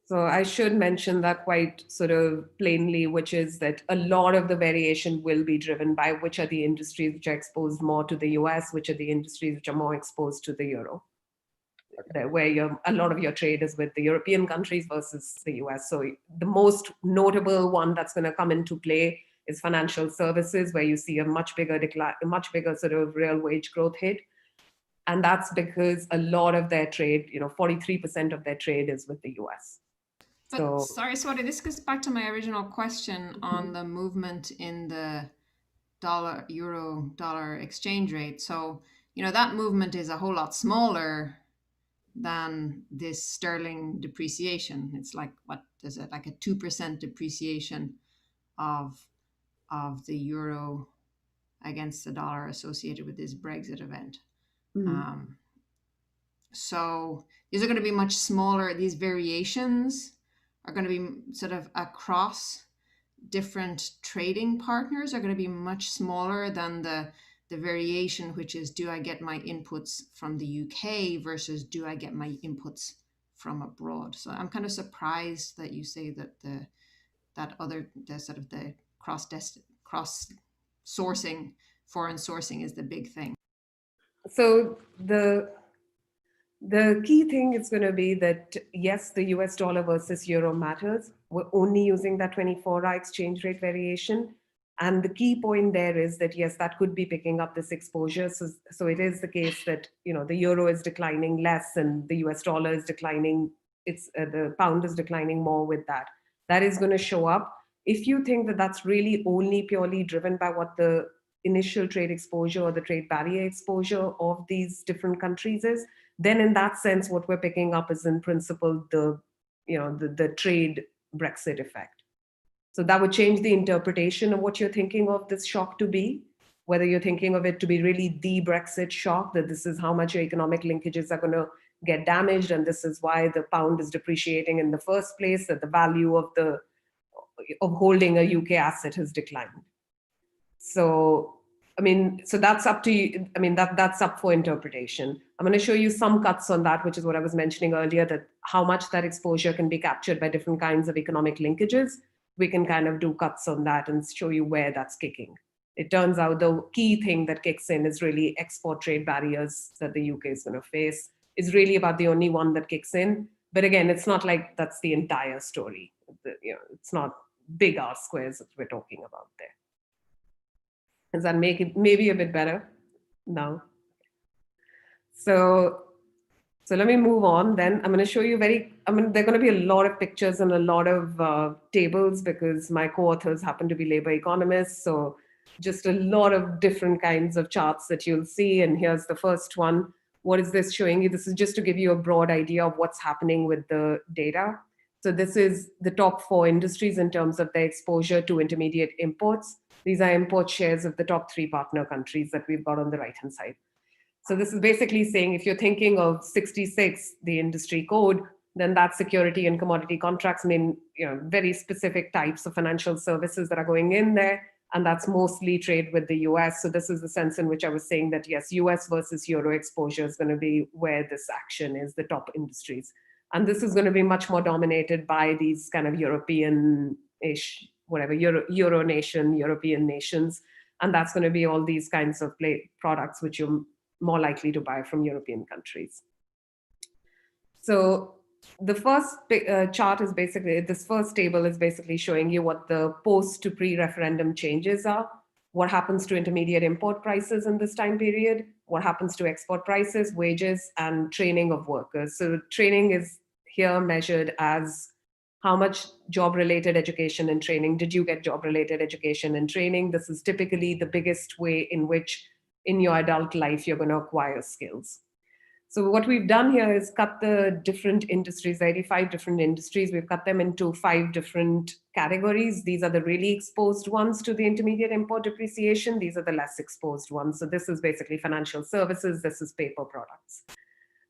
So I should mention that quite sort of plainly, which is that a lot of the variation will be driven by which are the industries which are exposed more to the US, which are the industries which are more exposed to the euro. Okay. Where a lot of your trade is with the European countries versus the US. So the most notable one that's going to come into play is financial services, where you see a much bigger decline, a much bigger sort of real wage growth hit. And that's because a lot of their trade, 43% of their trade is with the US. But sorry, Swati, this goes back to my original question on the movement in the euro-dollar exchange rate. So, that movement is a whole lot smaller than this sterling depreciation. It's like, what is it, like a 2% depreciation of of the euro against the dollar associated with this Brexit event. So these are going to be much smaller. These variations are going to be sort of across different trading partners are going to be much smaller than the variation, which is, do I get my inputs from the UK versus do I get my inputs from abroad? So I'm kind of surprised that you say that the sort of the cross sourcing, foreign sourcing is the big thing. So the key thing is going to be that, yes, the US dollar versus euro matters. We're only using that 24-hour exchange rate variation. And the key point there is that, yes, that could be picking up this exposure. So it is the case that, the euro is declining less and the US dollar is declining. The pound is declining more with that. That is going to show up. If you think that that's really only purely driven by what the initial trade exposure or the trade barrier exposure of these different countries is, then in that sense, what we're picking up is in principle the trade Brexit effect. So that would change the interpretation of what you're thinking of this shock to be, whether you're thinking of it to be really the Brexit shock, that this is how much your economic linkages are going to get damaged, and this is why the pound is depreciating in the first place, that the value of holding a UK asset has declined. So, so that's up to you. That's up for interpretation. I'm going to show you some cuts on that, which is what I was mentioning earlier, that how much that exposure can be captured by different kinds of economic linkages. We can kind of do cuts on that and show you where that's kicking. It turns out the key thing that kicks in is really export trade barriers that the UK is going to face. Is really about the only one that kicks in. But again, it's not like that's the entire story. It's not big R squares that we're talking about there. Does that make it maybe a bit better? No. So let me move on then. I'm going to show you there are going to be a lot of pictures and a lot of tables because my co-authors happen to be labor economists. So just a lot of different kinds of charts that you'll see. And here's the first one. What is this showing you? This is just to give you a broad idea of what's happening with the data. So this is the top 4 industries in terms of their exposure to intermediate imports. These are import shares of the top 3 partner countries that we've got on the right-hand side. So this is basically saying if you're thinking of 66, the industry code, then that's security and commodity contracts, very specific types of financial services that are going in there. And that's mostly trade with the US. So this is the sense in which I was saying that, yes, US versus Euro exposure is going to be where this action is, the top industries. And this is going to be much more dominated by these kind of European-ish, whatever, Euro nation, European nations. And that's going to be all these kinds of products which you're more likely to buy from European countries. So the first chart is basically, this first table is basically showing you what the post to pre-referendum changes are, what happens to intermediate import prices in this time period, what happens to export prices, wages, and training of workers. So training is here measured as how much job-related education and training did you get job-related education and training. This is typically the biggest way in which in your adult life you're going to acquire skills. So what we've done here is cut the different industries, 85 different industries. We've cut them into 5 different categories. These are the really exposed ones to the intermediate import depreciation. These are the less exposed ones. So this is basically financial services. This is paper products.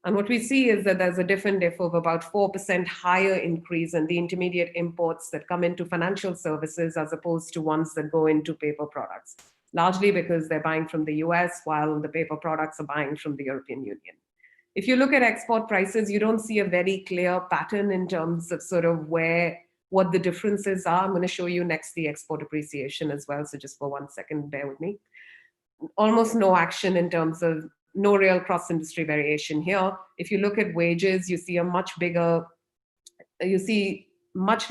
And what we see is that there's a different diff of about 4% higher increase in the intermediate imports that come into financial services as opposed to ones that go into paper products, largely because they're buying from the US while the paper products are buying from the European Union. If you look at export prices, you don't see a very clear pattern in terms of sort of what the differences are. I'm going to show you next the export appreciation as well. So just for 1 second, bear with me. Almost no action in terms of no real cross-industry variation here. If you look at wages, you see much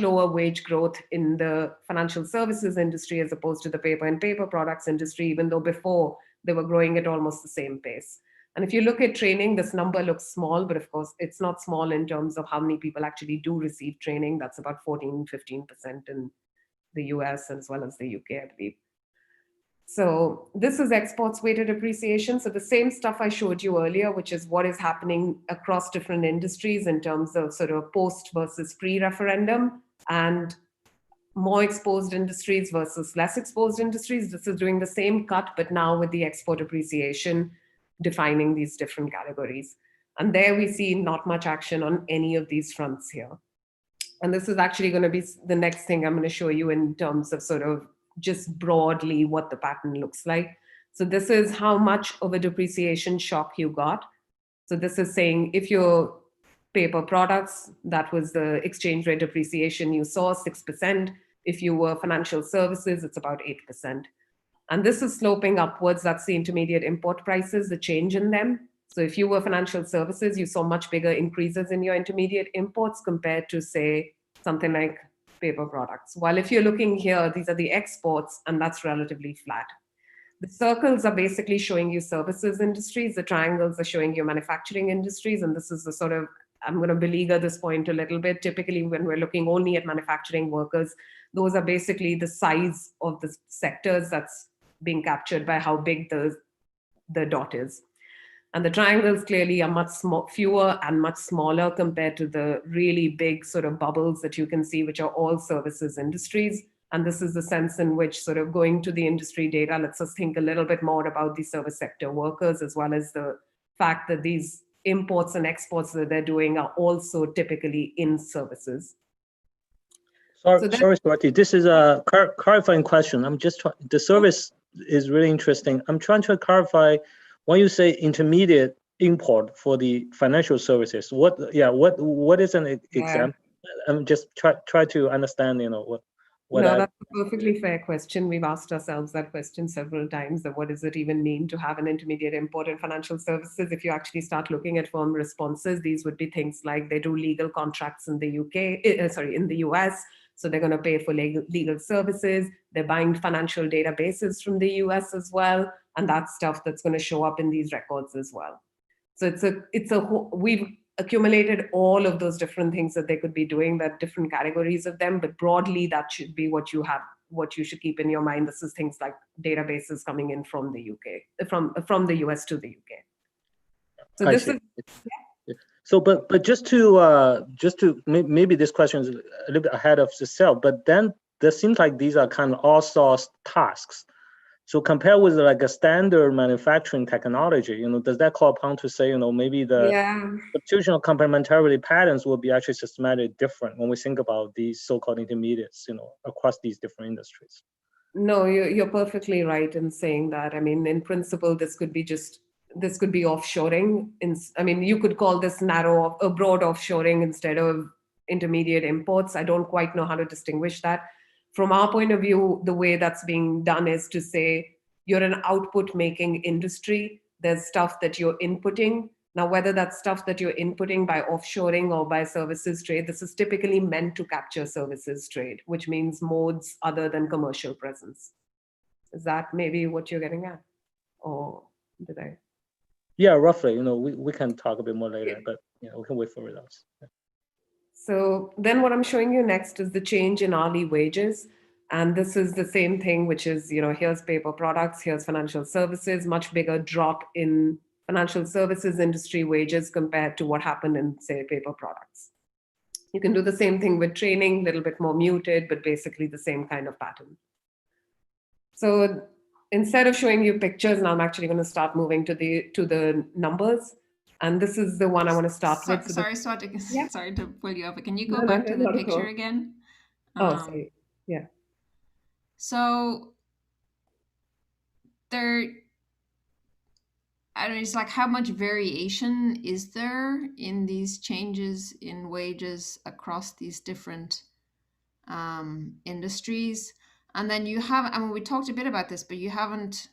lower wage growth in the financial services industry as opposed to the paper and paper products industry, even though before they were growing at almost the same pace. And if you look at training, this number looks small, but of course it's not small in terms of how many people actually do receive training. That's about 14, 15% in the US as well as the UK, I believe. So this is exports weighted appreciation. So the same stuff I showed you earlier, which is what is happening across different industries in terms of sort of post versus pre-referendum. And more exposed industries versus less exposed industries. This is doing the same cut, but now with the export appreciation defining these different categories. And there we see not much action on any of these fronts here. And this is actually going to be the next thing I'm going to show you in terms of sort of just broadly what the pattern looks like. So this is how much of a depreciation shock you got. So this is saying if your paper products, that was the exchange rate depreciation you saw, 6%. If you were financial services, it's about 8%. And this is sloping upwards. That's the intermediate import prices, the change in them. So if you were financial services, you saw much bigger increases in your intermediate imports compared to, say, something like paper products. While if you're looking here, these are the exports, and that's relatively flat. The circles are basically showing you services industries. The triangles are showing you manufacturing industries. And this is the sort of, I'm going to beleaguer this point a little bit. Typically, when we're looking only at manufacturing workers, those are basically the size of the sectors that's being captured by how big the dot is. And the triangles clearly are much fewer and much smaller compared to the really big sort of bubbles that you can see, which are all services industries. And this is the sense in which sort of going to the industry data lets us think a little bit more about the service sector workers, as well as the fact that these imports and exports that they're doing are also typically in services. Sorry, Swati, this is a clarifying question. I'm just trying, the service is really interesting. I'm trying to clarify when you say intermediate import for the financial services, what is an example? I'm just try to understand, you know, No, that's a perfectly fair question. We've asked ourselves that question several times, that what does it even mean to have an intermediate import in financial services? If you actually start looking at firm responses, these would be things like they do legal contracts in the in the US. So they're going to pay for legal services. They're buying financial databases from the US as well. And that's stuff that's going to show up in these records as well. So we've accumulated all of those different things that they could be doing, that different categories of them, but broadly that should be what you should keep in your mind. This is things like databases coming in from the UK, from the US to the UK. So this is, yeah. So, but just to maybe this question is a little bit ahead of itself, but then there seems like these are kind of outsourced tasks. So compared with like a standard manufacturing technology, you know, does that call upon to say, you know, maybe the substitutional complementarity patterns will be actually systematically different when we think about these so-called intermediates, you know, across these different industries? No, you're perfectly right in saying that. I mean, in principle, this could be offshoring. I mean, you could call this broad offshoring instead of intermediate imports. I don't quite know how to distinguish that. From our point of view, the way that's being done is to say you're an output making industry. There's stuff that you're inputting. Now, whether that's stuff that you're inputting by offshoring or by services trade, this is typically meant to capture services trade, which means modes other than commercial presence. Is that maybe what you're getting at? Or did I? Yeah, roughly. You know, we can talk a bit more later, but you know, we can wait for results. Yeah. So then what I'm showing you next is the change in hourly wages. And this is the same thing, which is, you know, here's paper products, here's financial services, much bigger drop in financial services industry wages compared to what happened in, say, paper products. You can do the same thing with training, a little bit more muted, but basically the same kind of pattern. So instead of showing you pictures, now I'm actually going to start moving to the numbers. And this is the one I want to start with. So sorry, Swati, yeah. Sorry to pull you up. Can you go back to the picture again? Sorry. Yeah. So there, I don't know, it's like how much variation is there in these changes in wages across these different industries? And then you have, I mean, we talked a bit about this, but you haven't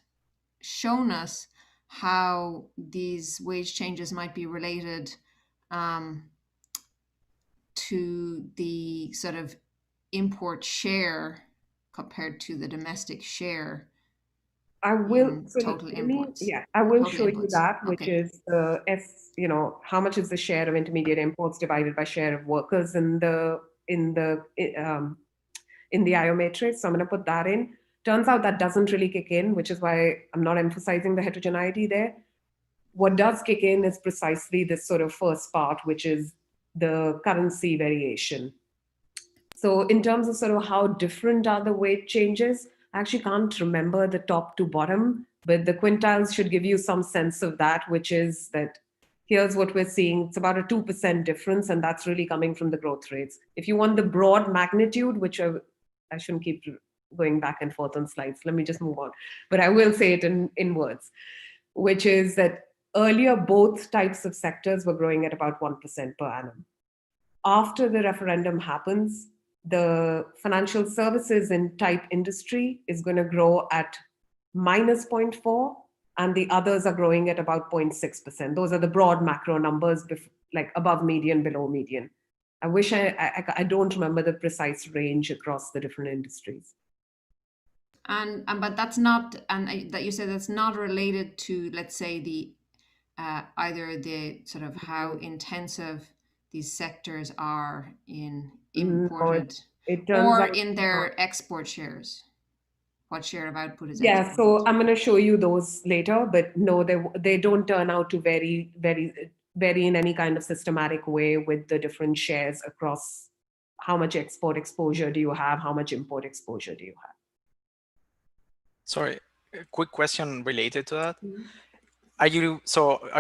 shown us how these wage changes might be related to the sort of import share compared to the domestic share. I will total imports. I will show you that, which is you know, how much is the share of intermediate imports divided by share of workers in the IO matrix. So I'm going to put that in. Turns out that doesn't really kick in, which is why I'm not emphasizing the heterogeneity there. What does kick in is precisely this sort of first part, which is the currency variation. So in terms of sort of how different are the weight changes, I actually can't remember the top to bottom, but the quintiles should give you some sense of that, which is that here's what we're seeing. It's about a 2% difference, and that's really coming from the growth rates. If you want the broad magnitude, which I shouldn't keep going back and forth on slides, let me just move on. But I will say it in words, which is that earlier both types of sectors were growing at about 1% per annum. After the referendum happens, the financial services in type industry is going to grow at minus 0.4, and the others are growing at about 0.6%. Those are the broad macro numbers, like above median, below median. I wish I don't remember the precise range across the different industries. And but that's not, and that you said that's not related to, let's say, the either the sort of how intensive these sectors are in imported or in their export shares. What share of output is exported? Yeah, so I'm going to show you those later, but no, they don't turn out to vary in any kind of systematic way with the different shares across how much export exposure do you have, how much import exposure do you have. Sorry, a quick question related to that. Mm-hmm. Are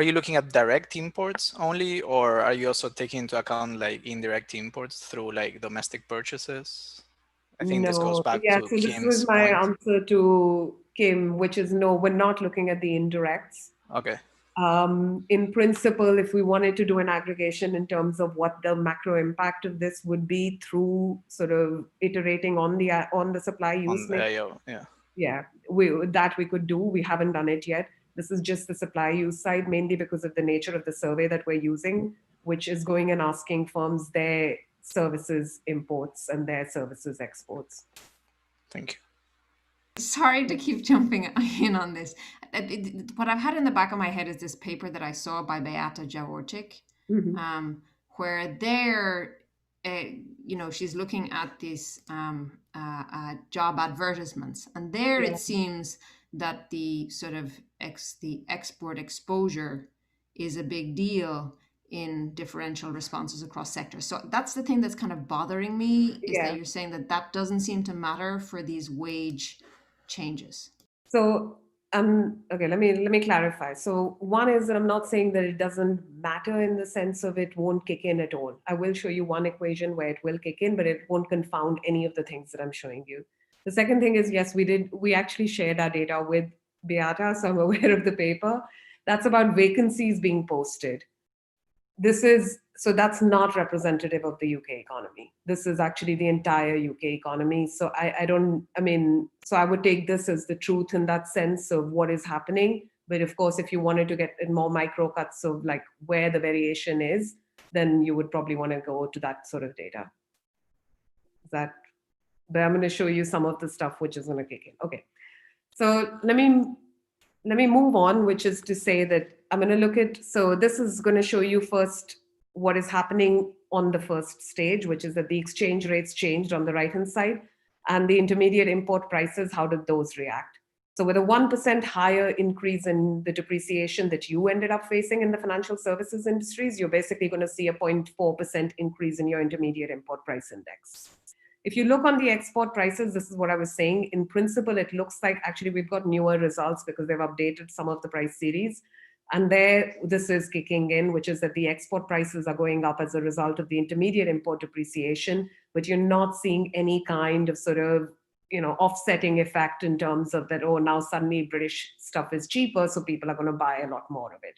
you looking at direct imports only, or are you also taking into account like indirect imports through like domestic purchases? I think this goes back to so this Kim's was my point. answer to Kim, which is no, we're not looking at the indirects. Okay. In principle, if we wanted to do an aggregation in terms of what the macro impact of this would be through sort of iterating on the supply use mix. Yeah, we could do. We haven't done it yet. This is just the supply use side, mainly because of the nature of the survey that we're using, which is going and asking firms their services imports and their services exports. Thank you. Sorry to keep jumping in on this. What I've had in the back of my head is this paper that I saw by Beata Jaworczyk, where there, she's looking at these job advertisements, and there it seems that the sort of the export exposure is a big deal in differential responses across sectors. So that's the thing that's kind of bothering me, is that you're saying that doesn't seem to matter for these wage changes. So okay, let me clarify. So one is that I'm not saying that it doesn't matter in the sense of it won't kick in at all. I will show you one equation where it will kick in, but it won't confound any of the things that I'm showing you. The second thing is, yes, we actually shared our data with Beata, so I'm aware of the paper. That's about vacancies being posted. So that's not representative of the UK economy. This is actually the entire UK economy. So so I would take this as the truth in that sense of what is happening. But of course, if you wanted to get in more micro cuts of like where the variation is, then you would probably want to go to that sort of data. But I'm going to show you some of the stuff which is going to kick in. Okay. So let me move on, which is to say that I'm going to look at, so this is going to show you first what is happening on the first stage, which is that the exchange rates changed on the right-hand side, and the intermediate import prices, how did those react? So with a 1% higher increase in the depreciation that you ended up facing in the financial services industries, you're basically going to see a 0.4% increase in your intermediate import price index. If you look on the export prices, this is what I was saying. In principle, it looks like actually we've got newer results because they've updated some of the price series. And there, this is kicking in, which is that the export prices are going up as a result of the intermediate import depreciation, but you're not seeing any kind of sort of, offsetting effect in terms of that, oh, now suddenly British stuff is cheaper, so people are going to buy a lot more of it.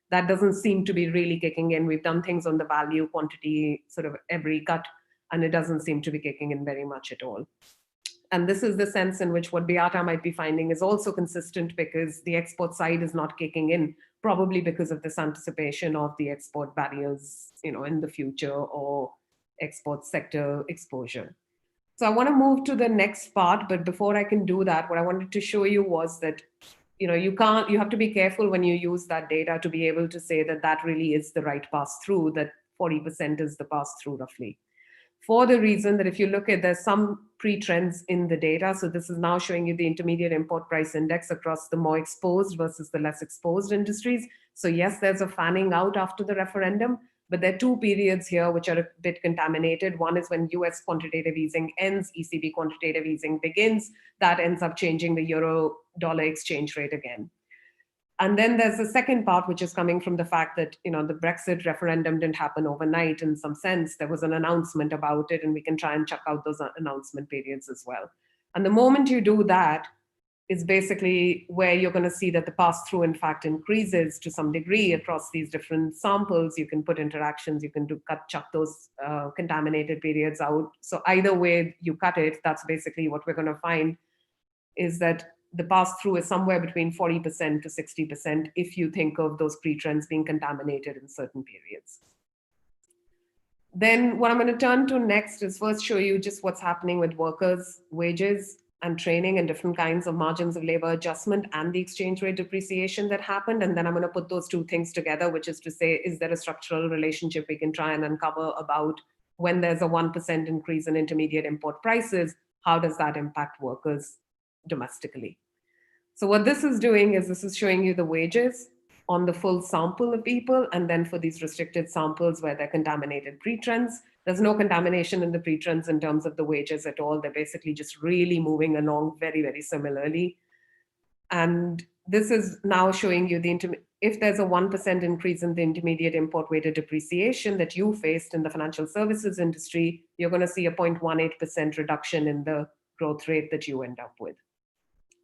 That doesn't seem to be really kicking in. We've done things on the value, quantity, sort of every cut, and it doesn't seem to be kicking in very much at all. And this is the sense in which what Beata might be finding is also consistent, because the export side is not kicking in, probably because of this anticipation of the export barriers, in the future, or export sector exposure. So I want to move to the next part, but before I can do that, what I wanted to show you was that, you have to be careful when you use that data to be able to say that that really is the right pass-through, that 40% is the pass-through roughly. For the reason that if you look at, there's some pre-trends in the data. So this is now showing you the intermediate import price index across the more exposed versus the less exposed industries. So yes, there's a fanning out after the referendum, But there are two periods here which are a bit contaminated. One is when US quantitative easing ends, ECB quantitative easing begins. That ends up changing the euro-dollar exchange rate again. And then there's the second part, which is coming from the fact that, you know, the Brexit referendum didn't happen overnight. In some sense, there was an announcement about it, and we can try and check out those announcement periods as well. And the moment you do that is basically where you're going to see that the pass-through, in fact, increases to some degree across these different samples. You can put interactions, you can chuck those contaminated periods out. So either way you cut it, that's basically what we're going to find is that the pass-through is somewhere between 40% to 60% if you think of those pre-trends being contaminated in certain periods. Then what I'm going to turn to next is first show you just what's happening with workers' wages and training and different kinds of margins of labor adjustment and the exchange rate depreciation that happened. And then I'm going to put those two things together, which is to say, is there a structural relationship we can try and uncover about when there's a 1% increase in intermediate import prices, how does that impact workers domestically? So what this is doing is this is showing you the wages on the full sample of people, and then for these restricted samples where they're contaminated pre-trends, there's no contamination in the pre-trends in terms of the wages at all. They're basically just really moving along very, very similarly. And this is now showing you if there's a 1% increase in the intermediate import weighted depreciation that you faced in the financial services industry, you're going to see a 0.18% reduction in the growth rate that you end up with.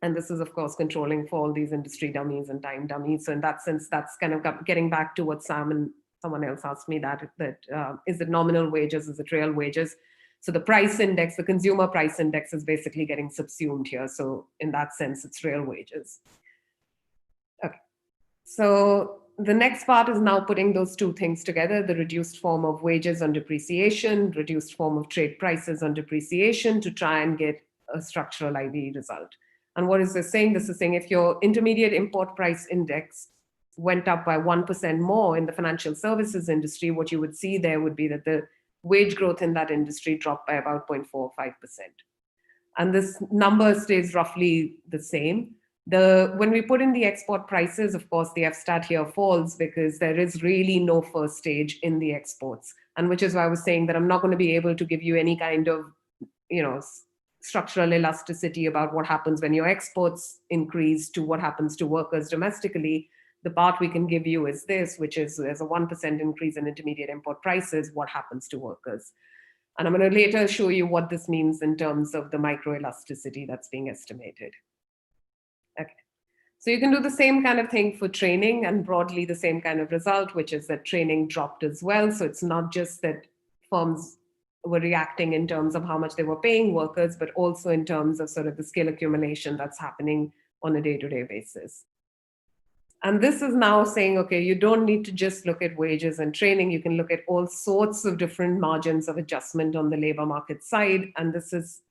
And this is, of course, controlling for all these industry dummies and time dummies. So in that sense, that's kind of getting back to what Sam and someone else asked me, that is it nominal wages, is it real wages? So the price index, the consumer price index is basically getting subsumed here. So in that sense, it's real wages. Okay. So the next part is now putting those two things together, the reduced form of wages on depreciation, reduced form of trade prices on depreciation to try and get a structural IV result. And what is this saying? This is saying if your intermediate import price index went up by 1% more in the financial services industry, what you would see there would be that the wage growth in that industry dropped by about 0.45%. And this number stays roughly the same. When we put in the export prices, of course, the F-stat here falls because there is really no first stage in the exports. And which is why I was saying that I'm not going to be able to give you any kind of, you know, structural elasticity about what happens when your exports increase to what happens to workers domestically. The part we can give you is this, which is there's a 1% increase in intermediate import prices, what happens to workers? And I'm going to later show you what this means in terms of the microelasticity that's being estimated. Okay. So you can do the same kind of thing for training and broadly the same kind of result, which is that training dropped as well. So it's not just that firms were reacting in terms of how much they were paying workers, but also in terms of sort of the skill accumulation that's happening on a day-to-day basis. And this is now saying, okay, you don't need to just look at wages and training. You can look at all sorts of different margins of adjustment on the labor market side. And this is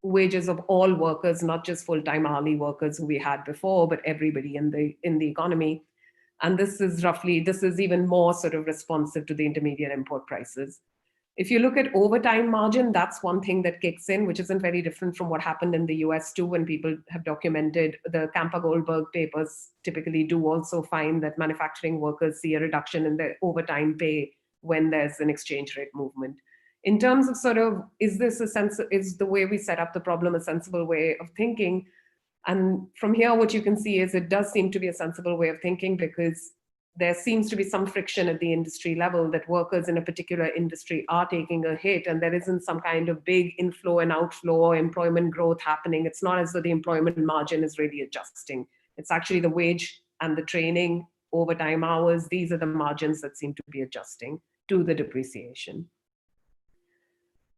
wages of all workers, not just full-time hourly workers who we had before, but everybody in the economy. And this is even more sort of responsive to the intermediate import prices. If you look at overtime margin, that's one thing that kicks in, which isn't very different from what happened in the US too, when people have documented. The Kampa-Goldberg papers typically do also find that manufacturing workers see a reduction in their overtime pay when there's an exchange rate movement. In terms of sort of, is the way we set up the problem a sensible way of thinking? And from here, what you can see is it does seem to be a sensible way of thinking, because there seems to be some friction at the industry level that workers in a particular industry are taking a hit, and there isn't some kind of big inflow and outflow or employment growth happening. It's not as though the employment margin is really adjusting. It's actually the wage and the training, overtime hours. These are the margins that seem to be adjusting to the depreciation.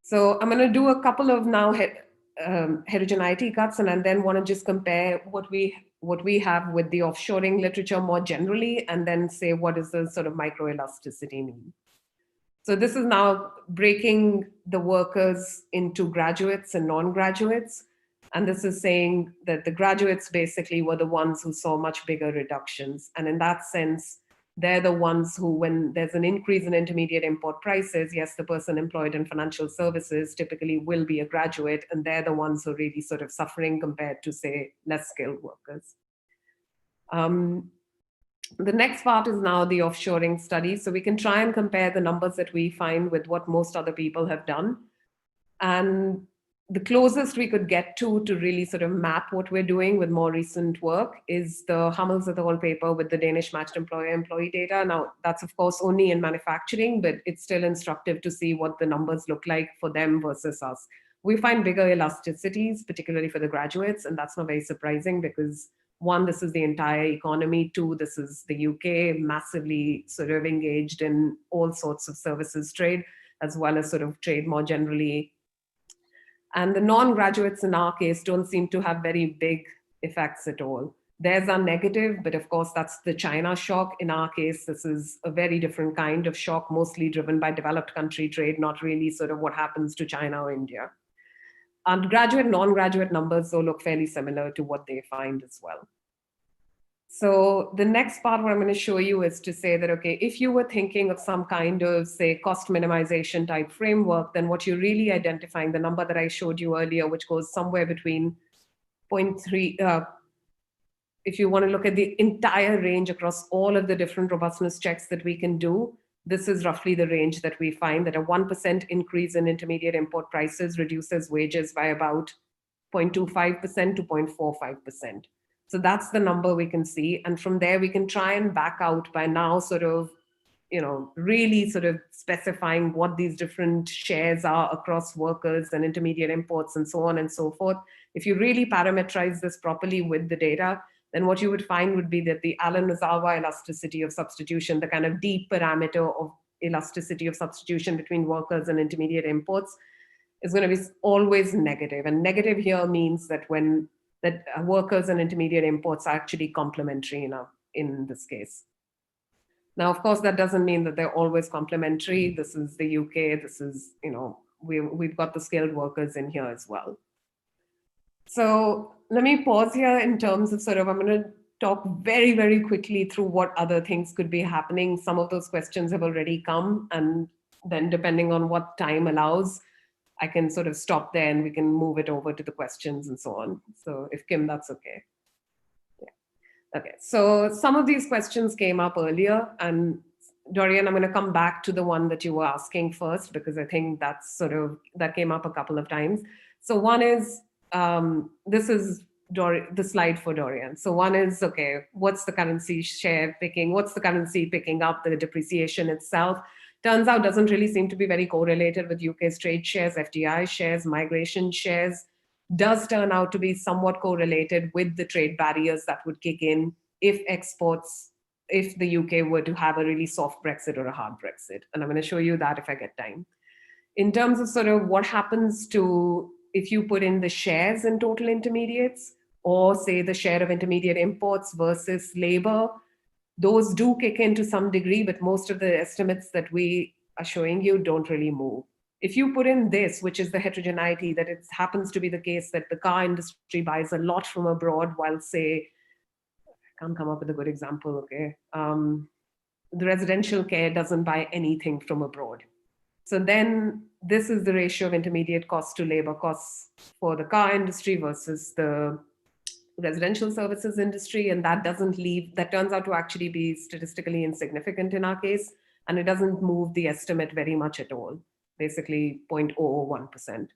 So I'm going to do a couple of now heterogeneity cuts, and then want to just compare what we have with the offshoring literature more generally, and then say what does the sort of microelasticity mean. So this is now breaking the workers into graduates and non-graduates. And this is saying that the graduates basically were the ones who saw much bigger reductions. And in that sense, they're the ones who, when there's an increase in intermediate import prices, yes, the person employed in financial services typically will be a graduate, and they're the ones who are really sort of suffering compared to, say, less skilled workers. The next part is now the offshoring study. So we can try and compare the numbers that we find with what most other people have done. And the closest we could get to really sort of map what we're doing with more recent work is the Hummels et al. Paper with the Danish matched employer-employee data. Now, that's of course only in manufacturing, but it's still instructive to see what the numbers look like for them versus us. We find bigger elasticities, particularly for the graduates, and that's not very surprising because one, this is the entire economy. Two, this is the UK, massively sort of engaged in all sorts of services trade, as well as sort of trade more generally. And the non-graduates in our case don't seem to have very big effects at all. Theirs are negative, but of course that's the China shock. In our case, this is a very different kind of shock, mostly driven by developed country trade, not really sort of what happens to China or India. And graduate, non-graduate numbers though look fairly similar to what they find as well. So the next part what I'm going to show you is to say that, okay, if you were thinking of some kind of, say, cost minimization type framework, then what you're really identifying, the number that I showed you earlier, which goes somewhere between 0.3, if you want to look at the entire range across all of the different robustness checks that we can do, this is roughly the range that we find, that a 1% increase in intermediate import prices reduces wages by about 0.25% to 0.45%. So that's the number we can see. And from there, we can try and back out by now sort of, really sort of specifying what these different shares are across workers and intermediate imports and so on and so forth. If you really parameterize this properly with the data, then what you would find would be that the Allen-Ozawa elasticity of substitution, the kind of deep parameter of elasticity of substitution between workers and intermediate imports, is going to be always negative. And negative here means that workers and intermediate imports are actually complementary in this case. Now, of course, that doesn't mean that they're always complementary. This is the UK. This is, we've got the skilled workers in here as well. So let me pause here in terms of I'm going to talk very, very quickly through what other things could be happening. Some of those questions have already come, and then depending on what time allows, I can sort of stop there and we can move it over to the questions and so on. So if Kim, that's okay. Yeah. Okay, so some of these questions came up earlier, and Dorian, I'm going to come back to the one that you were asking first, because I think that's that came up a couple of times. So one is, this is the slide for Dorian. So one is, okay, what's the currency share picking? What's the currency picking up the depreciation itself? Turns out doesn't really seem to be very correlated with UK's trade shares, FDI shares, migration shares. Does turn out to be somewhat correlated with the trade barriers that would kick in if the UK were to have a really soft Brexit or a hard Brexit. And I'm going to show you that if I get time. In terms of what happens to if you put in the shares in total intermediates, or say the share of intermediate imports versus labor, those do kick in to some degree, but most of the estimates that we are showing you don't really move. If you put in this, which is the heterogeneity, that it happens to be the case that the car industry buys a lot from abroad, while say, I can't come up with a good example, okay? The residential care doesn't buy anything from abroad. So then this is the ratio of intermediate costs to labor costs for the car industry versus the residential services industry, and that turns out to actually be statistically insignificant in our case, and it doesn't move the estimate very much at all, basically 0.001%.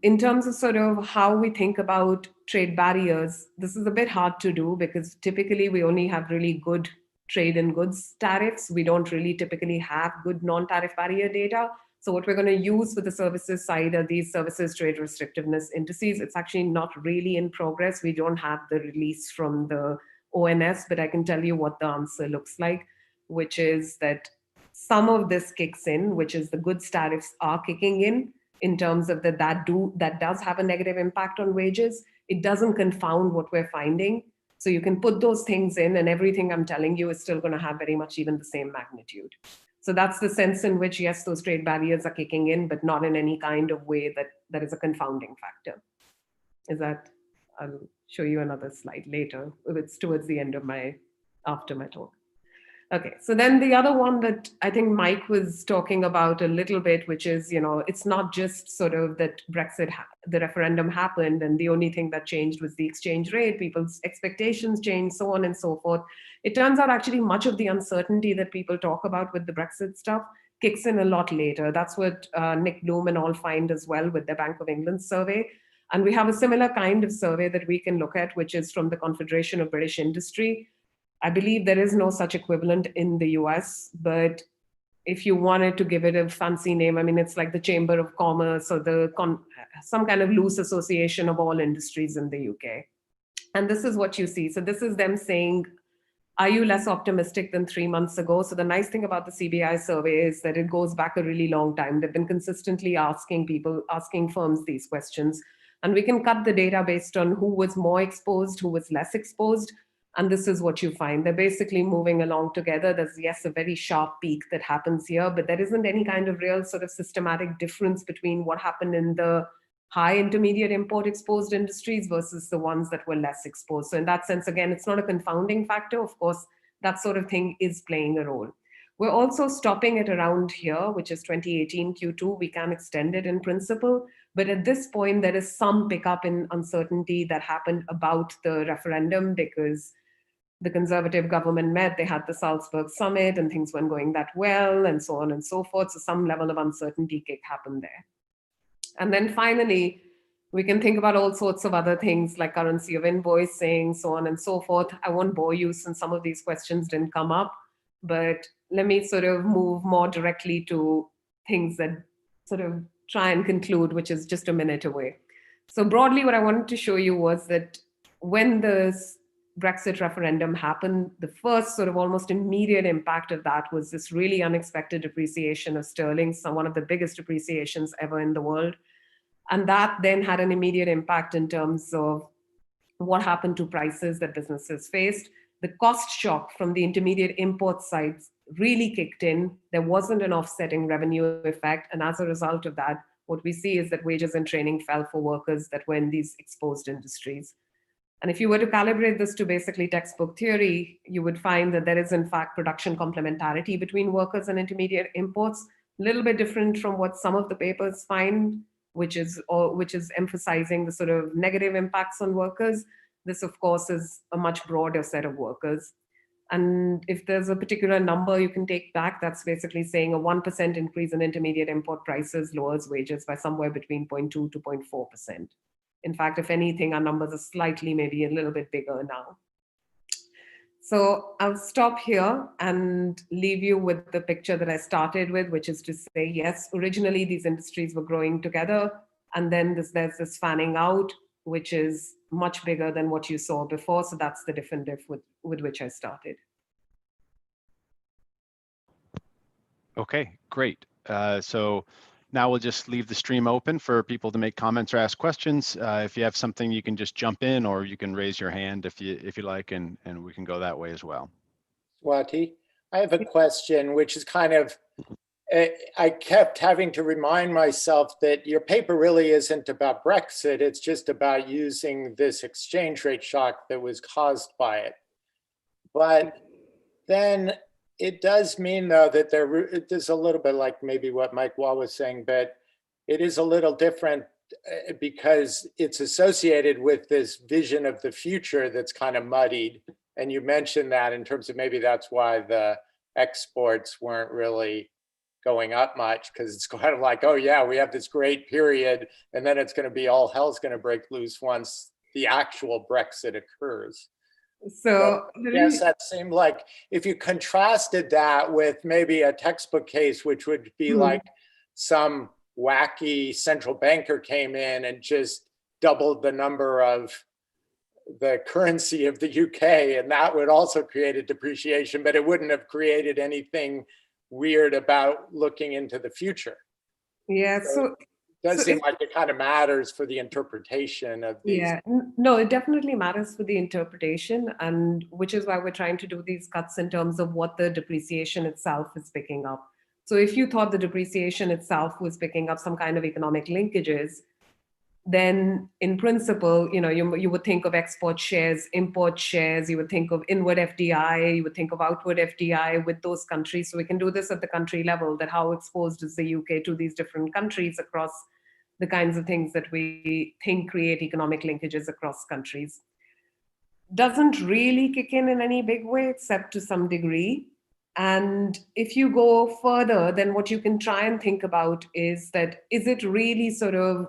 In terms of how we think about trade barriers, this is a bit hard to do because typically we only have really good trade and goods tariffs. We don't really typically have good non-tariff barrier data. So what we're going to use for the services side are these services trade restrictiveness indices. It's actually not really in progress. We don't have the release from the ONS, but I can tell you what the answer looks like, which is that some of this kicks in, which is the goods tariffs are kicking in terms of that does have a negative impact on wages. It doesn't confound what we're finding. So you can put those things in and everything I'm telling you is still going to have very much even the same magnitude. So that's the sense in which, yes, those trade barriers are kicking in, but not in any kind of way that is a confounding factor. I'll show you another slide later. It's towards the end of after my talk. Okay, so then the other one that I think Mike was talking about a little bit, which is, it's not just sort of that the referendum happened and the only thing that changed was the exchange rate, people's expectations changed, so on and so forth. It turns out actually much of the uncertainty that people talk about with the Brexit stuff kicks in a lot later. That's what Nick Bloom and all find as well with the Bank of England survey. And we have a similar kind of survey that we can look at, which is from the Confederation of British Industry. I believe there is no such equivalent in the US, but if you wanted to give it a fancy name, I mean, it's like the Chamber of Commerce or some kind of loose association of all industries in the UK. And this is what you see. So this is them saying, are you less optimistic than 3 months ago? So the nice thing about the CBI survey is that it goes back a really long time. They've been consistently asking firms these questions. And we can cut the data based on who was more exposed, who was less exposed. And this is what you find. They're basically moving along together. There's, yes, a very sharp peak that happens here, but there isn't any kind of real sort of systematic difference between what happened in the high intermediate import exposed industries versus the ones that were less exposed. So in that sense, again, it's not a confounding factor. Of course, that sort of thing is playing a role. We're also stopping it around here, which is 2018 Q2. We can extend it in principle. But at this point, there is some pickup in uncertainty that happened about the referendum because the Conservative government met, they had the Salzburg summit and things weren't going that well and so on and so forth. So some level of uncertainty kick happened there. And then finally, we can think about all sorts of other things like currency of invoicing, so on and so forth. I won't bore you since some of these questions didn't come up, but let me sort of move more directly to things that sort of try and conclude, which is just a minute away. So broadly, what I wanted to show you was that when the Brexit referendum happened, the first sort of almost immediate impact of that was this really unexpected depreciation of sterling, so one of the biggest depreciations ever in the world. And that then had an immediate impact in terms of what happened to prices that businesses faced. The cost shock from the intermediate import sides really kicked in. There wasn't an offsetting revenue effect. And as a result of that, what we see is that wages and training fell for workers that were in these exposed industries. And if you were to calibrate this to basically textbook theory, you would find that there is in fact production complementarity between workers and intermediate imports, a little bit different from what some of the papers find, which is emphasizing the sort of negative impacts on workers. This, of course, is a much broader set of workers. And if there's a particular number you can take back, that's basically saying a 1% increase in intermediate import prices lowers wages by somewhere between 0.2 to 0.4%. In fact, if anything, our numbers are slightly, maybe a little bit bigger now. So I'll stop here and leave you with the picture that I started with, which is to say, yes, originally these industries were growing together. And then there's this fanning out, which is much bigger than what you saw before. So that's the different diff with which I started. Okay, great. So now we'll just leave the stream open for people to make comments or ask questions. If you have something, you can just jump in, or you can raise your hand if you like, and we can go that way as well. Swati, I have a question, which is kind of, I kept having to remind myself that your paper really isn't about Brexit. It's just about using this exchange rate shock that was caused by it. But then it does mean, though, that it is a little bit like maybe what Mike Wall was saying, but it is a little different because it's associated with this vision of the future that's kind of muddied. And you mentioned that in terms of maybe that's why the exports weren't really going up much, because it's kind of like, oh yeah, we have this great period, and then it's going to be all hell's going to break loose once the actual Brexit occurs. So yes, that seemed like if you contrasted that with maybe a textbook case, which would be like some wacky central banker came in and just doubled the number of the currency of the UK, and that would also create a depreciation, but it wouldn't have created anything weird about looking into the future. Yeah, so it does seem like it kind of matters for the interpretation of these. Yeah, no, it definitely matters for the interpretation, and which is why we're trying to do these cuts in terms of what the depreciation itself is picking up. So if you thought the depreciation itself was picking up some kind of economic linkages, then in principle, you would think of export shares, import shares, you would think of inward FDI, you would think of outward FDI with those countries. So we can do this at the country level, that how exposed is the UK to these different countries across the kinds of things that we think create economic linkages across countries. Doesn't really kick in any big way, except to some degree. And if you go further, then what you can try and think about is that, is it really sort of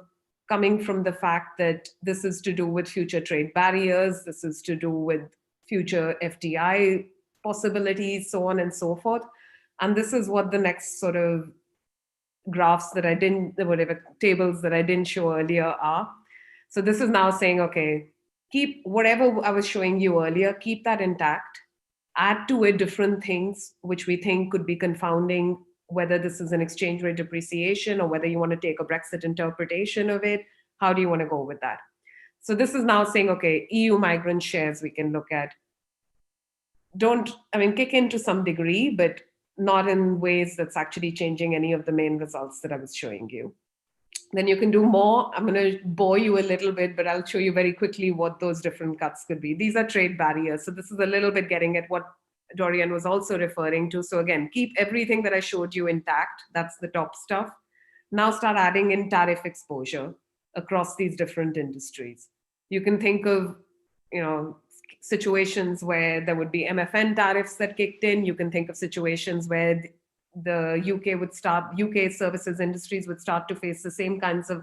coming from the fact that this is to do with future trade barriers, this is to do with future FDI possibilities, so on and so forth. And this is what the next sort of graphs that I didn't, whatever tables that I didn't show earlier are. So this is now saying, okay, keep whatever I was showing you earlier, keep that intact, add to it different things which we think could be confounding, whether this is an exchange rate depreciation or whether you want to take a Brexit interpretation of it. How do you want to go with that? So this is now saying, okay, EU migrant shares we can look at. Kick in to some degree, but not in ways that's actually changing any of the main results that I was showing you. Then you can do more. I'm going to bore you a little bit, but I'll show you very quickly what those different cuts could be. These are trade barriers. So this is a little bit getting at what Dorian was also referring to. So again, keep everything that I showed you intact. That's the top stuff. Now start adding in tariff exposure across these different industries. You can think of, situations where there would be MFN tariffs that kicked in. You can think of situations where the UK services industries would start to face the same kinds of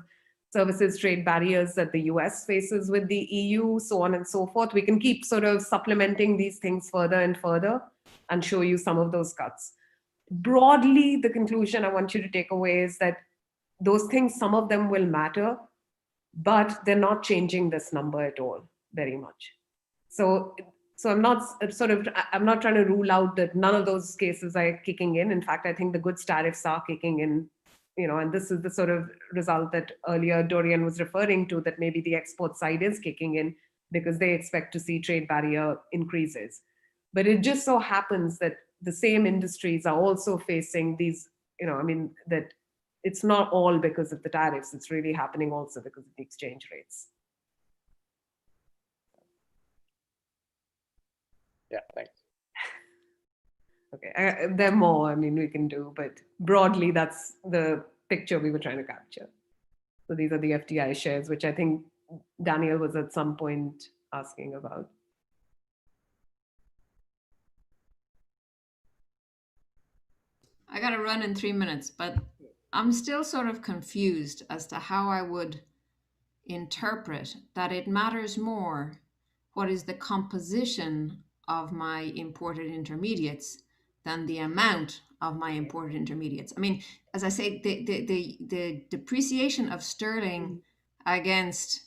services trade barriers that the US faces with the EU, so on and so forth. We can keep sort of supplementing these things further and further and show you some of those cuts. Broadly, the conclusion I want you to take away is that those things, some of them will matter, but they're not changing this number at all very much. So I'm not trying to rule out that none of those cases are kicking in. In fact, I think the goods tariffs are kicking in, and this is the sort of result that earlier Dorian was referring to, that maybe the export side is kicking in because they expect to see trade barrier increases. But it just so happens that the same industries are also facing these, that it's not all because of the tariffs. It's really happening also because of the exchange rates. Yeah, thanks. Okay, there are more, we can do, but broadly, that's the picture we were trying to capture. So these are the FDI shares, which I think Daniel was at some point asking about. I got to run in 3 minutes, but I'm still sort of confused as to how I would interpret that it matters more what is the composition of my imported intermediates than the amount of my imported intermediates. As I say, the depreciation of sterling against,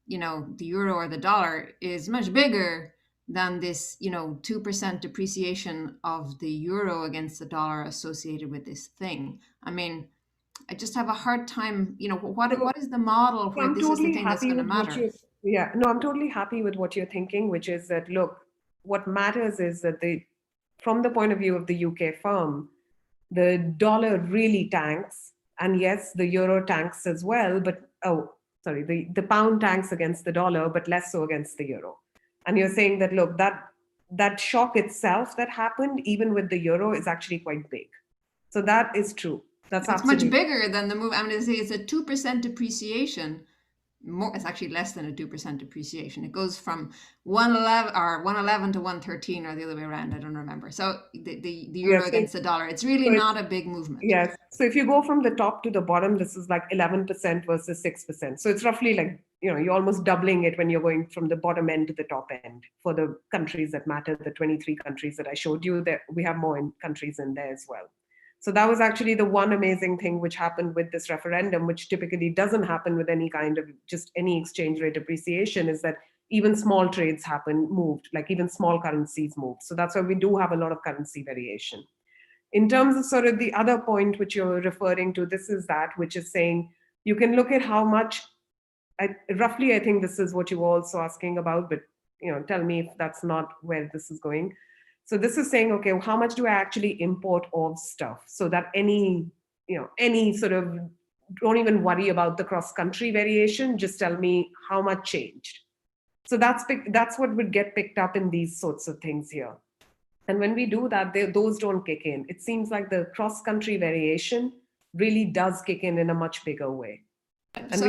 the euro or the dollar is much bigger than this, 2% depreciation of the euro against the dollar associated with this thing. I just have a hard time, what is the model where this is the thing that's going to matter? Yeah, no, I'm totally happy with what you're thinking, which is that, look, what matters is that from the point of view of the UK firm, the dollar really tanks. And yes, the euro tanks as well, but, the pound tanks against the dollar, but less so against the euro. And you're saying that, look, that shock itself that happened, even with the euro, is actually quite big. So that is true. It's much bigger than the move. It's a 2% depreciation. It's actually less than a 2% depreciation. It goes from 111 to 113, or the other way around. I don't remember. So the euro against the dollar, it's really not a big movement. Yes. So if you go from the top to the bottom, this is like 11% versus 6%. So it's roughly like, you're almost doubling it when you're going from the bottom end to the top end for the countries that matter, the 23 countries that I showed you. That we have more countries in there as well. So that was actually the one amazing thing which happened with this referendum, which typically doesn't happen with any kind of just any exchange rate appreciation, is that even small trades moved, like even small currencies moved. So that's why we do have a lot of currency variation. In terms of sort of the other point which you're referring to, this is that, which is saying you can look at how much, roughly, I think this is what you were also asking about, but tell me if that's not where this is going. So this is saying, okay, how much do I actually import of stuff so that any sort of don't even worry about the cross-country variation. Just tell me how much changed. So that's what would get picked up in these sorts of things here. And when we do that, those don't kick in. It seems like the cross-country variation really does kick in a much bigger way. So And we